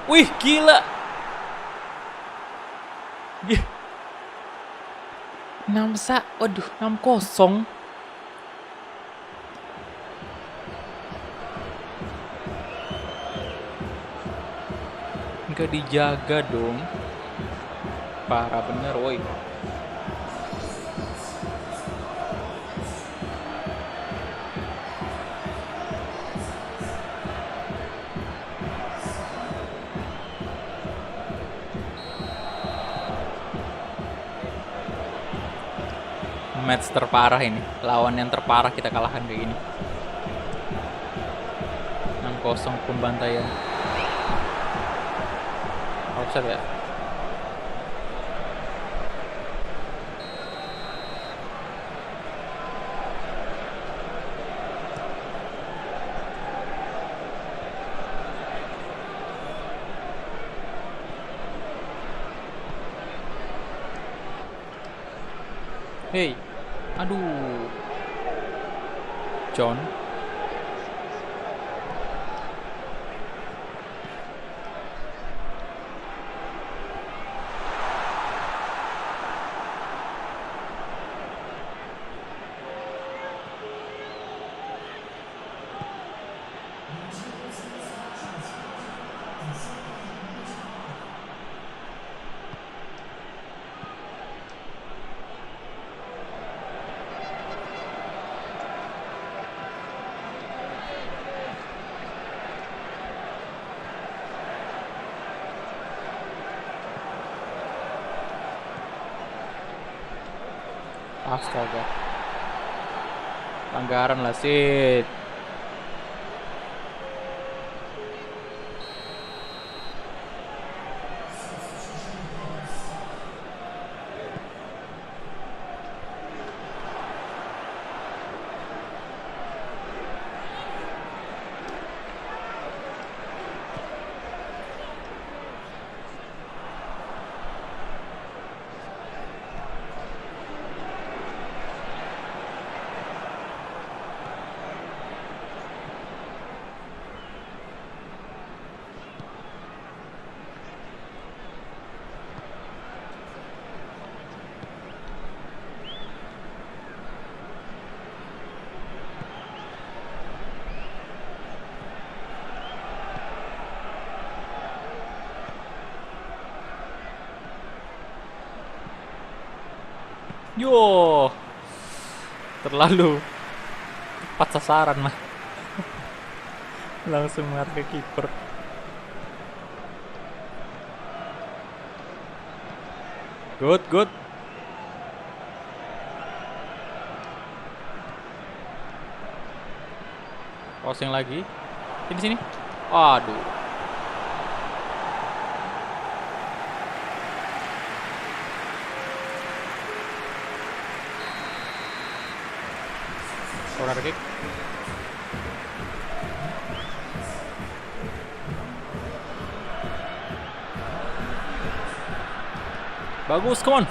Wih gila, 6-0. Nggak dijaga dong, parah bener woi. Match terparah ini, lawan yang terparah kita kalahkan kayak gini. 6-0 pembantaian. Offside ya. Hey, aduh, John. Astaga. Pelanggaran lah sih. Yo, terlalu tepat sasaran mah. Langsung mengarah ke kiper. Good, good. Crossing lagi. Di sini. Aduh. Corner kick. Bagus, come on.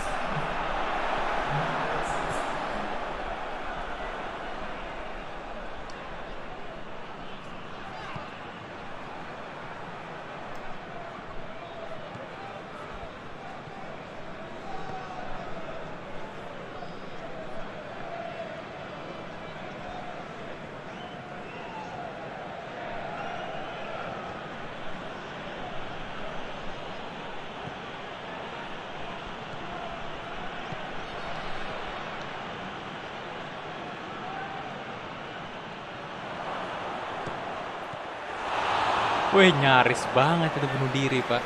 Wih, nyaris banget itu bunuh diri, Pak.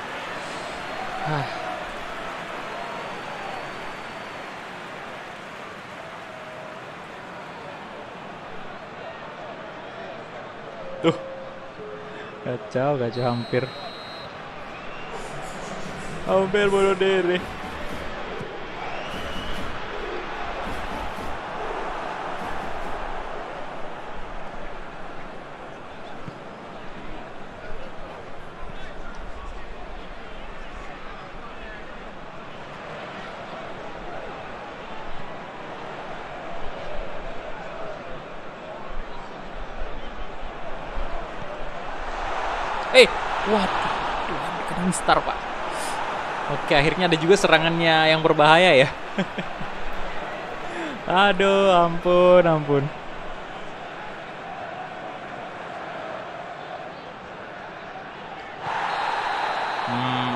Ah. Tuh. Kacau, kacau hampir. Hampir bunuh diri. Waduh, kena star, Pak. Oke, akhirnya ada juga serangannya yang berbahaya ya. Aduh, ampun, ampun.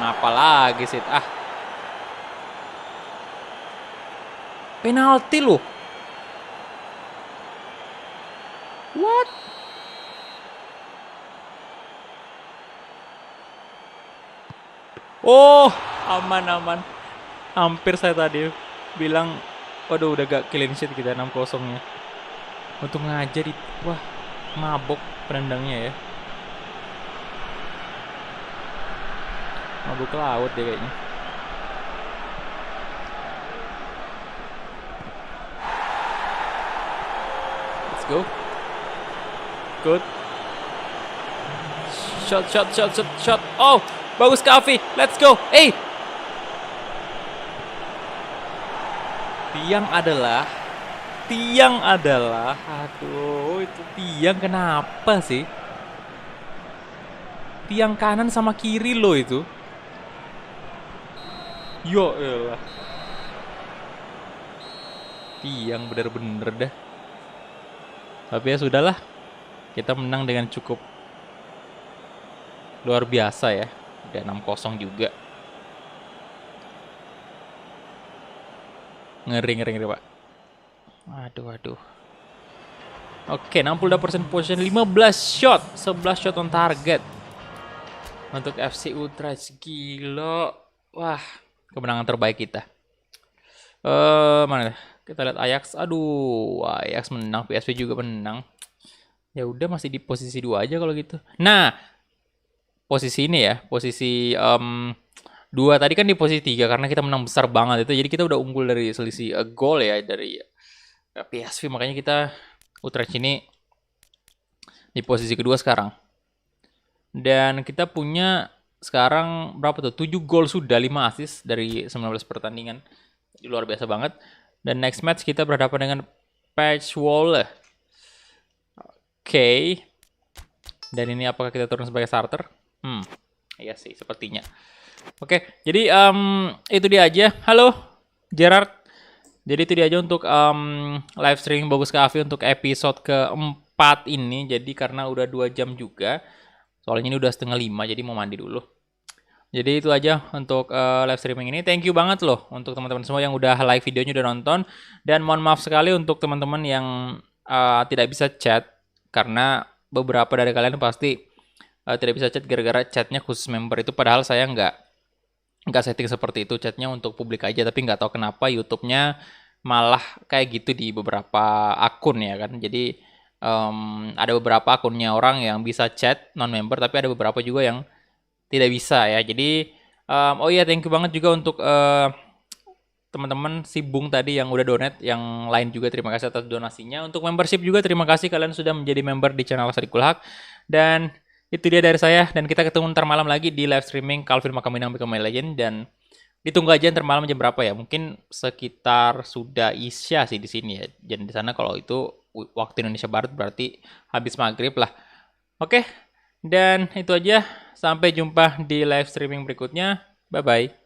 Apalagi sih? Ah, penalti loh. What? Oh, aman, aman. Hampir saya tadi bilang, waduh udah gak clean sheet kita 6-0-nya. Untuk ngajar di, wah, mabok penendangnya ya. Mabuk laut deh kayaknya. Let's go. Good. Shot, shot, shot, shot, shot. Oh, bagus Kavi. Let's go. Hey. Tiang adalah, aduh, itu tiang kenapa sih? Tiang kanan sama kiri loh itu. Yo elah. Tiang bener-bener dah. Tapi ya sudahlah. Kita menang dengan cukup luar biasa ya. Udah 6-0 juga. Ngeri, Pak. Aduh. Oke, 62% possession, 15 shot, 11 shot on target. Untuk FC Utrecht, gila. Wah, kemenangan terbaik kita. Mana? Kita lihat Ajax. Aduh, Ajax menang, PSV juga menang. Ya udah masih di posisi 2 aja kalau gitu. Nah, posisi ini ya, posisi 2 tadi kan di posisi 3 karena kita menang besar banget itu. Jadi kita udah unggul dari selisih gol ya dari PSV, makanya kita Utrecht ini di posisi kedua sekarang. Dan kita punya sekarang berapa tuh? 7 gol sudah, 5 assist dari 19 pertandingan. Jadi luar biasa banget. Dan next match kita berhadapan dengan Patchwolle. Oke. Dan ini apakah kita turun sebagai starter? Iya sih, sepertinya. Oke, jadi itu dia aja. Halo, Gerard. Jadi itu dia aja untuk live streaming Bagus Cafe untuk episode keempat ini. Jadi karena udah 2 jam juga. Soalnya ini udah setengah 5, jadi mau mandi dulu. Jadi itu aja untuk live streaming ini. Thank you banget loh untuk teman-teman semua yang udah like videonya, udah nonton. Dan mohon maaf sekali untuk teman-teman yang tidak bisa chat. Karena beberapa dari kalian pasti tidak bisa chat gara-gara chatnya khusus member itu. Padahal saya nggak setting seperti itu, chatnya untuk publik aja, tapi nggak tahu kenapa YouTube-nya malah kayak gitu di beberapa akun ya kan. Jadi ada beberapa akunnya orang yang bisa chat non member, tapi ada beberapa juga yang tidak bisa ya. Jadi oh iya, thank you banget juga untuk teman-teman si Bung tadi yang udah donate, yang lain juga terima kasih atas donasinya. Untuk membership juga terima kasih, kalian sudah menjadi member di channel Sadikul Haq. Dan itu dia dari saya, dan kita ketemu ntar malam lagi di live streaming Calvin Makaminang Become Legend. Dan ditunggu aja ntar malam jam berapa ya, mungkin sekitar sudah isya sih di sini ya. Dan di sana kalau itu waktu Indonesia Barat berarti habis maghrib lah. Oke, dan itu aja, sampai jumpa di live streaming berikutnya. Bye bye.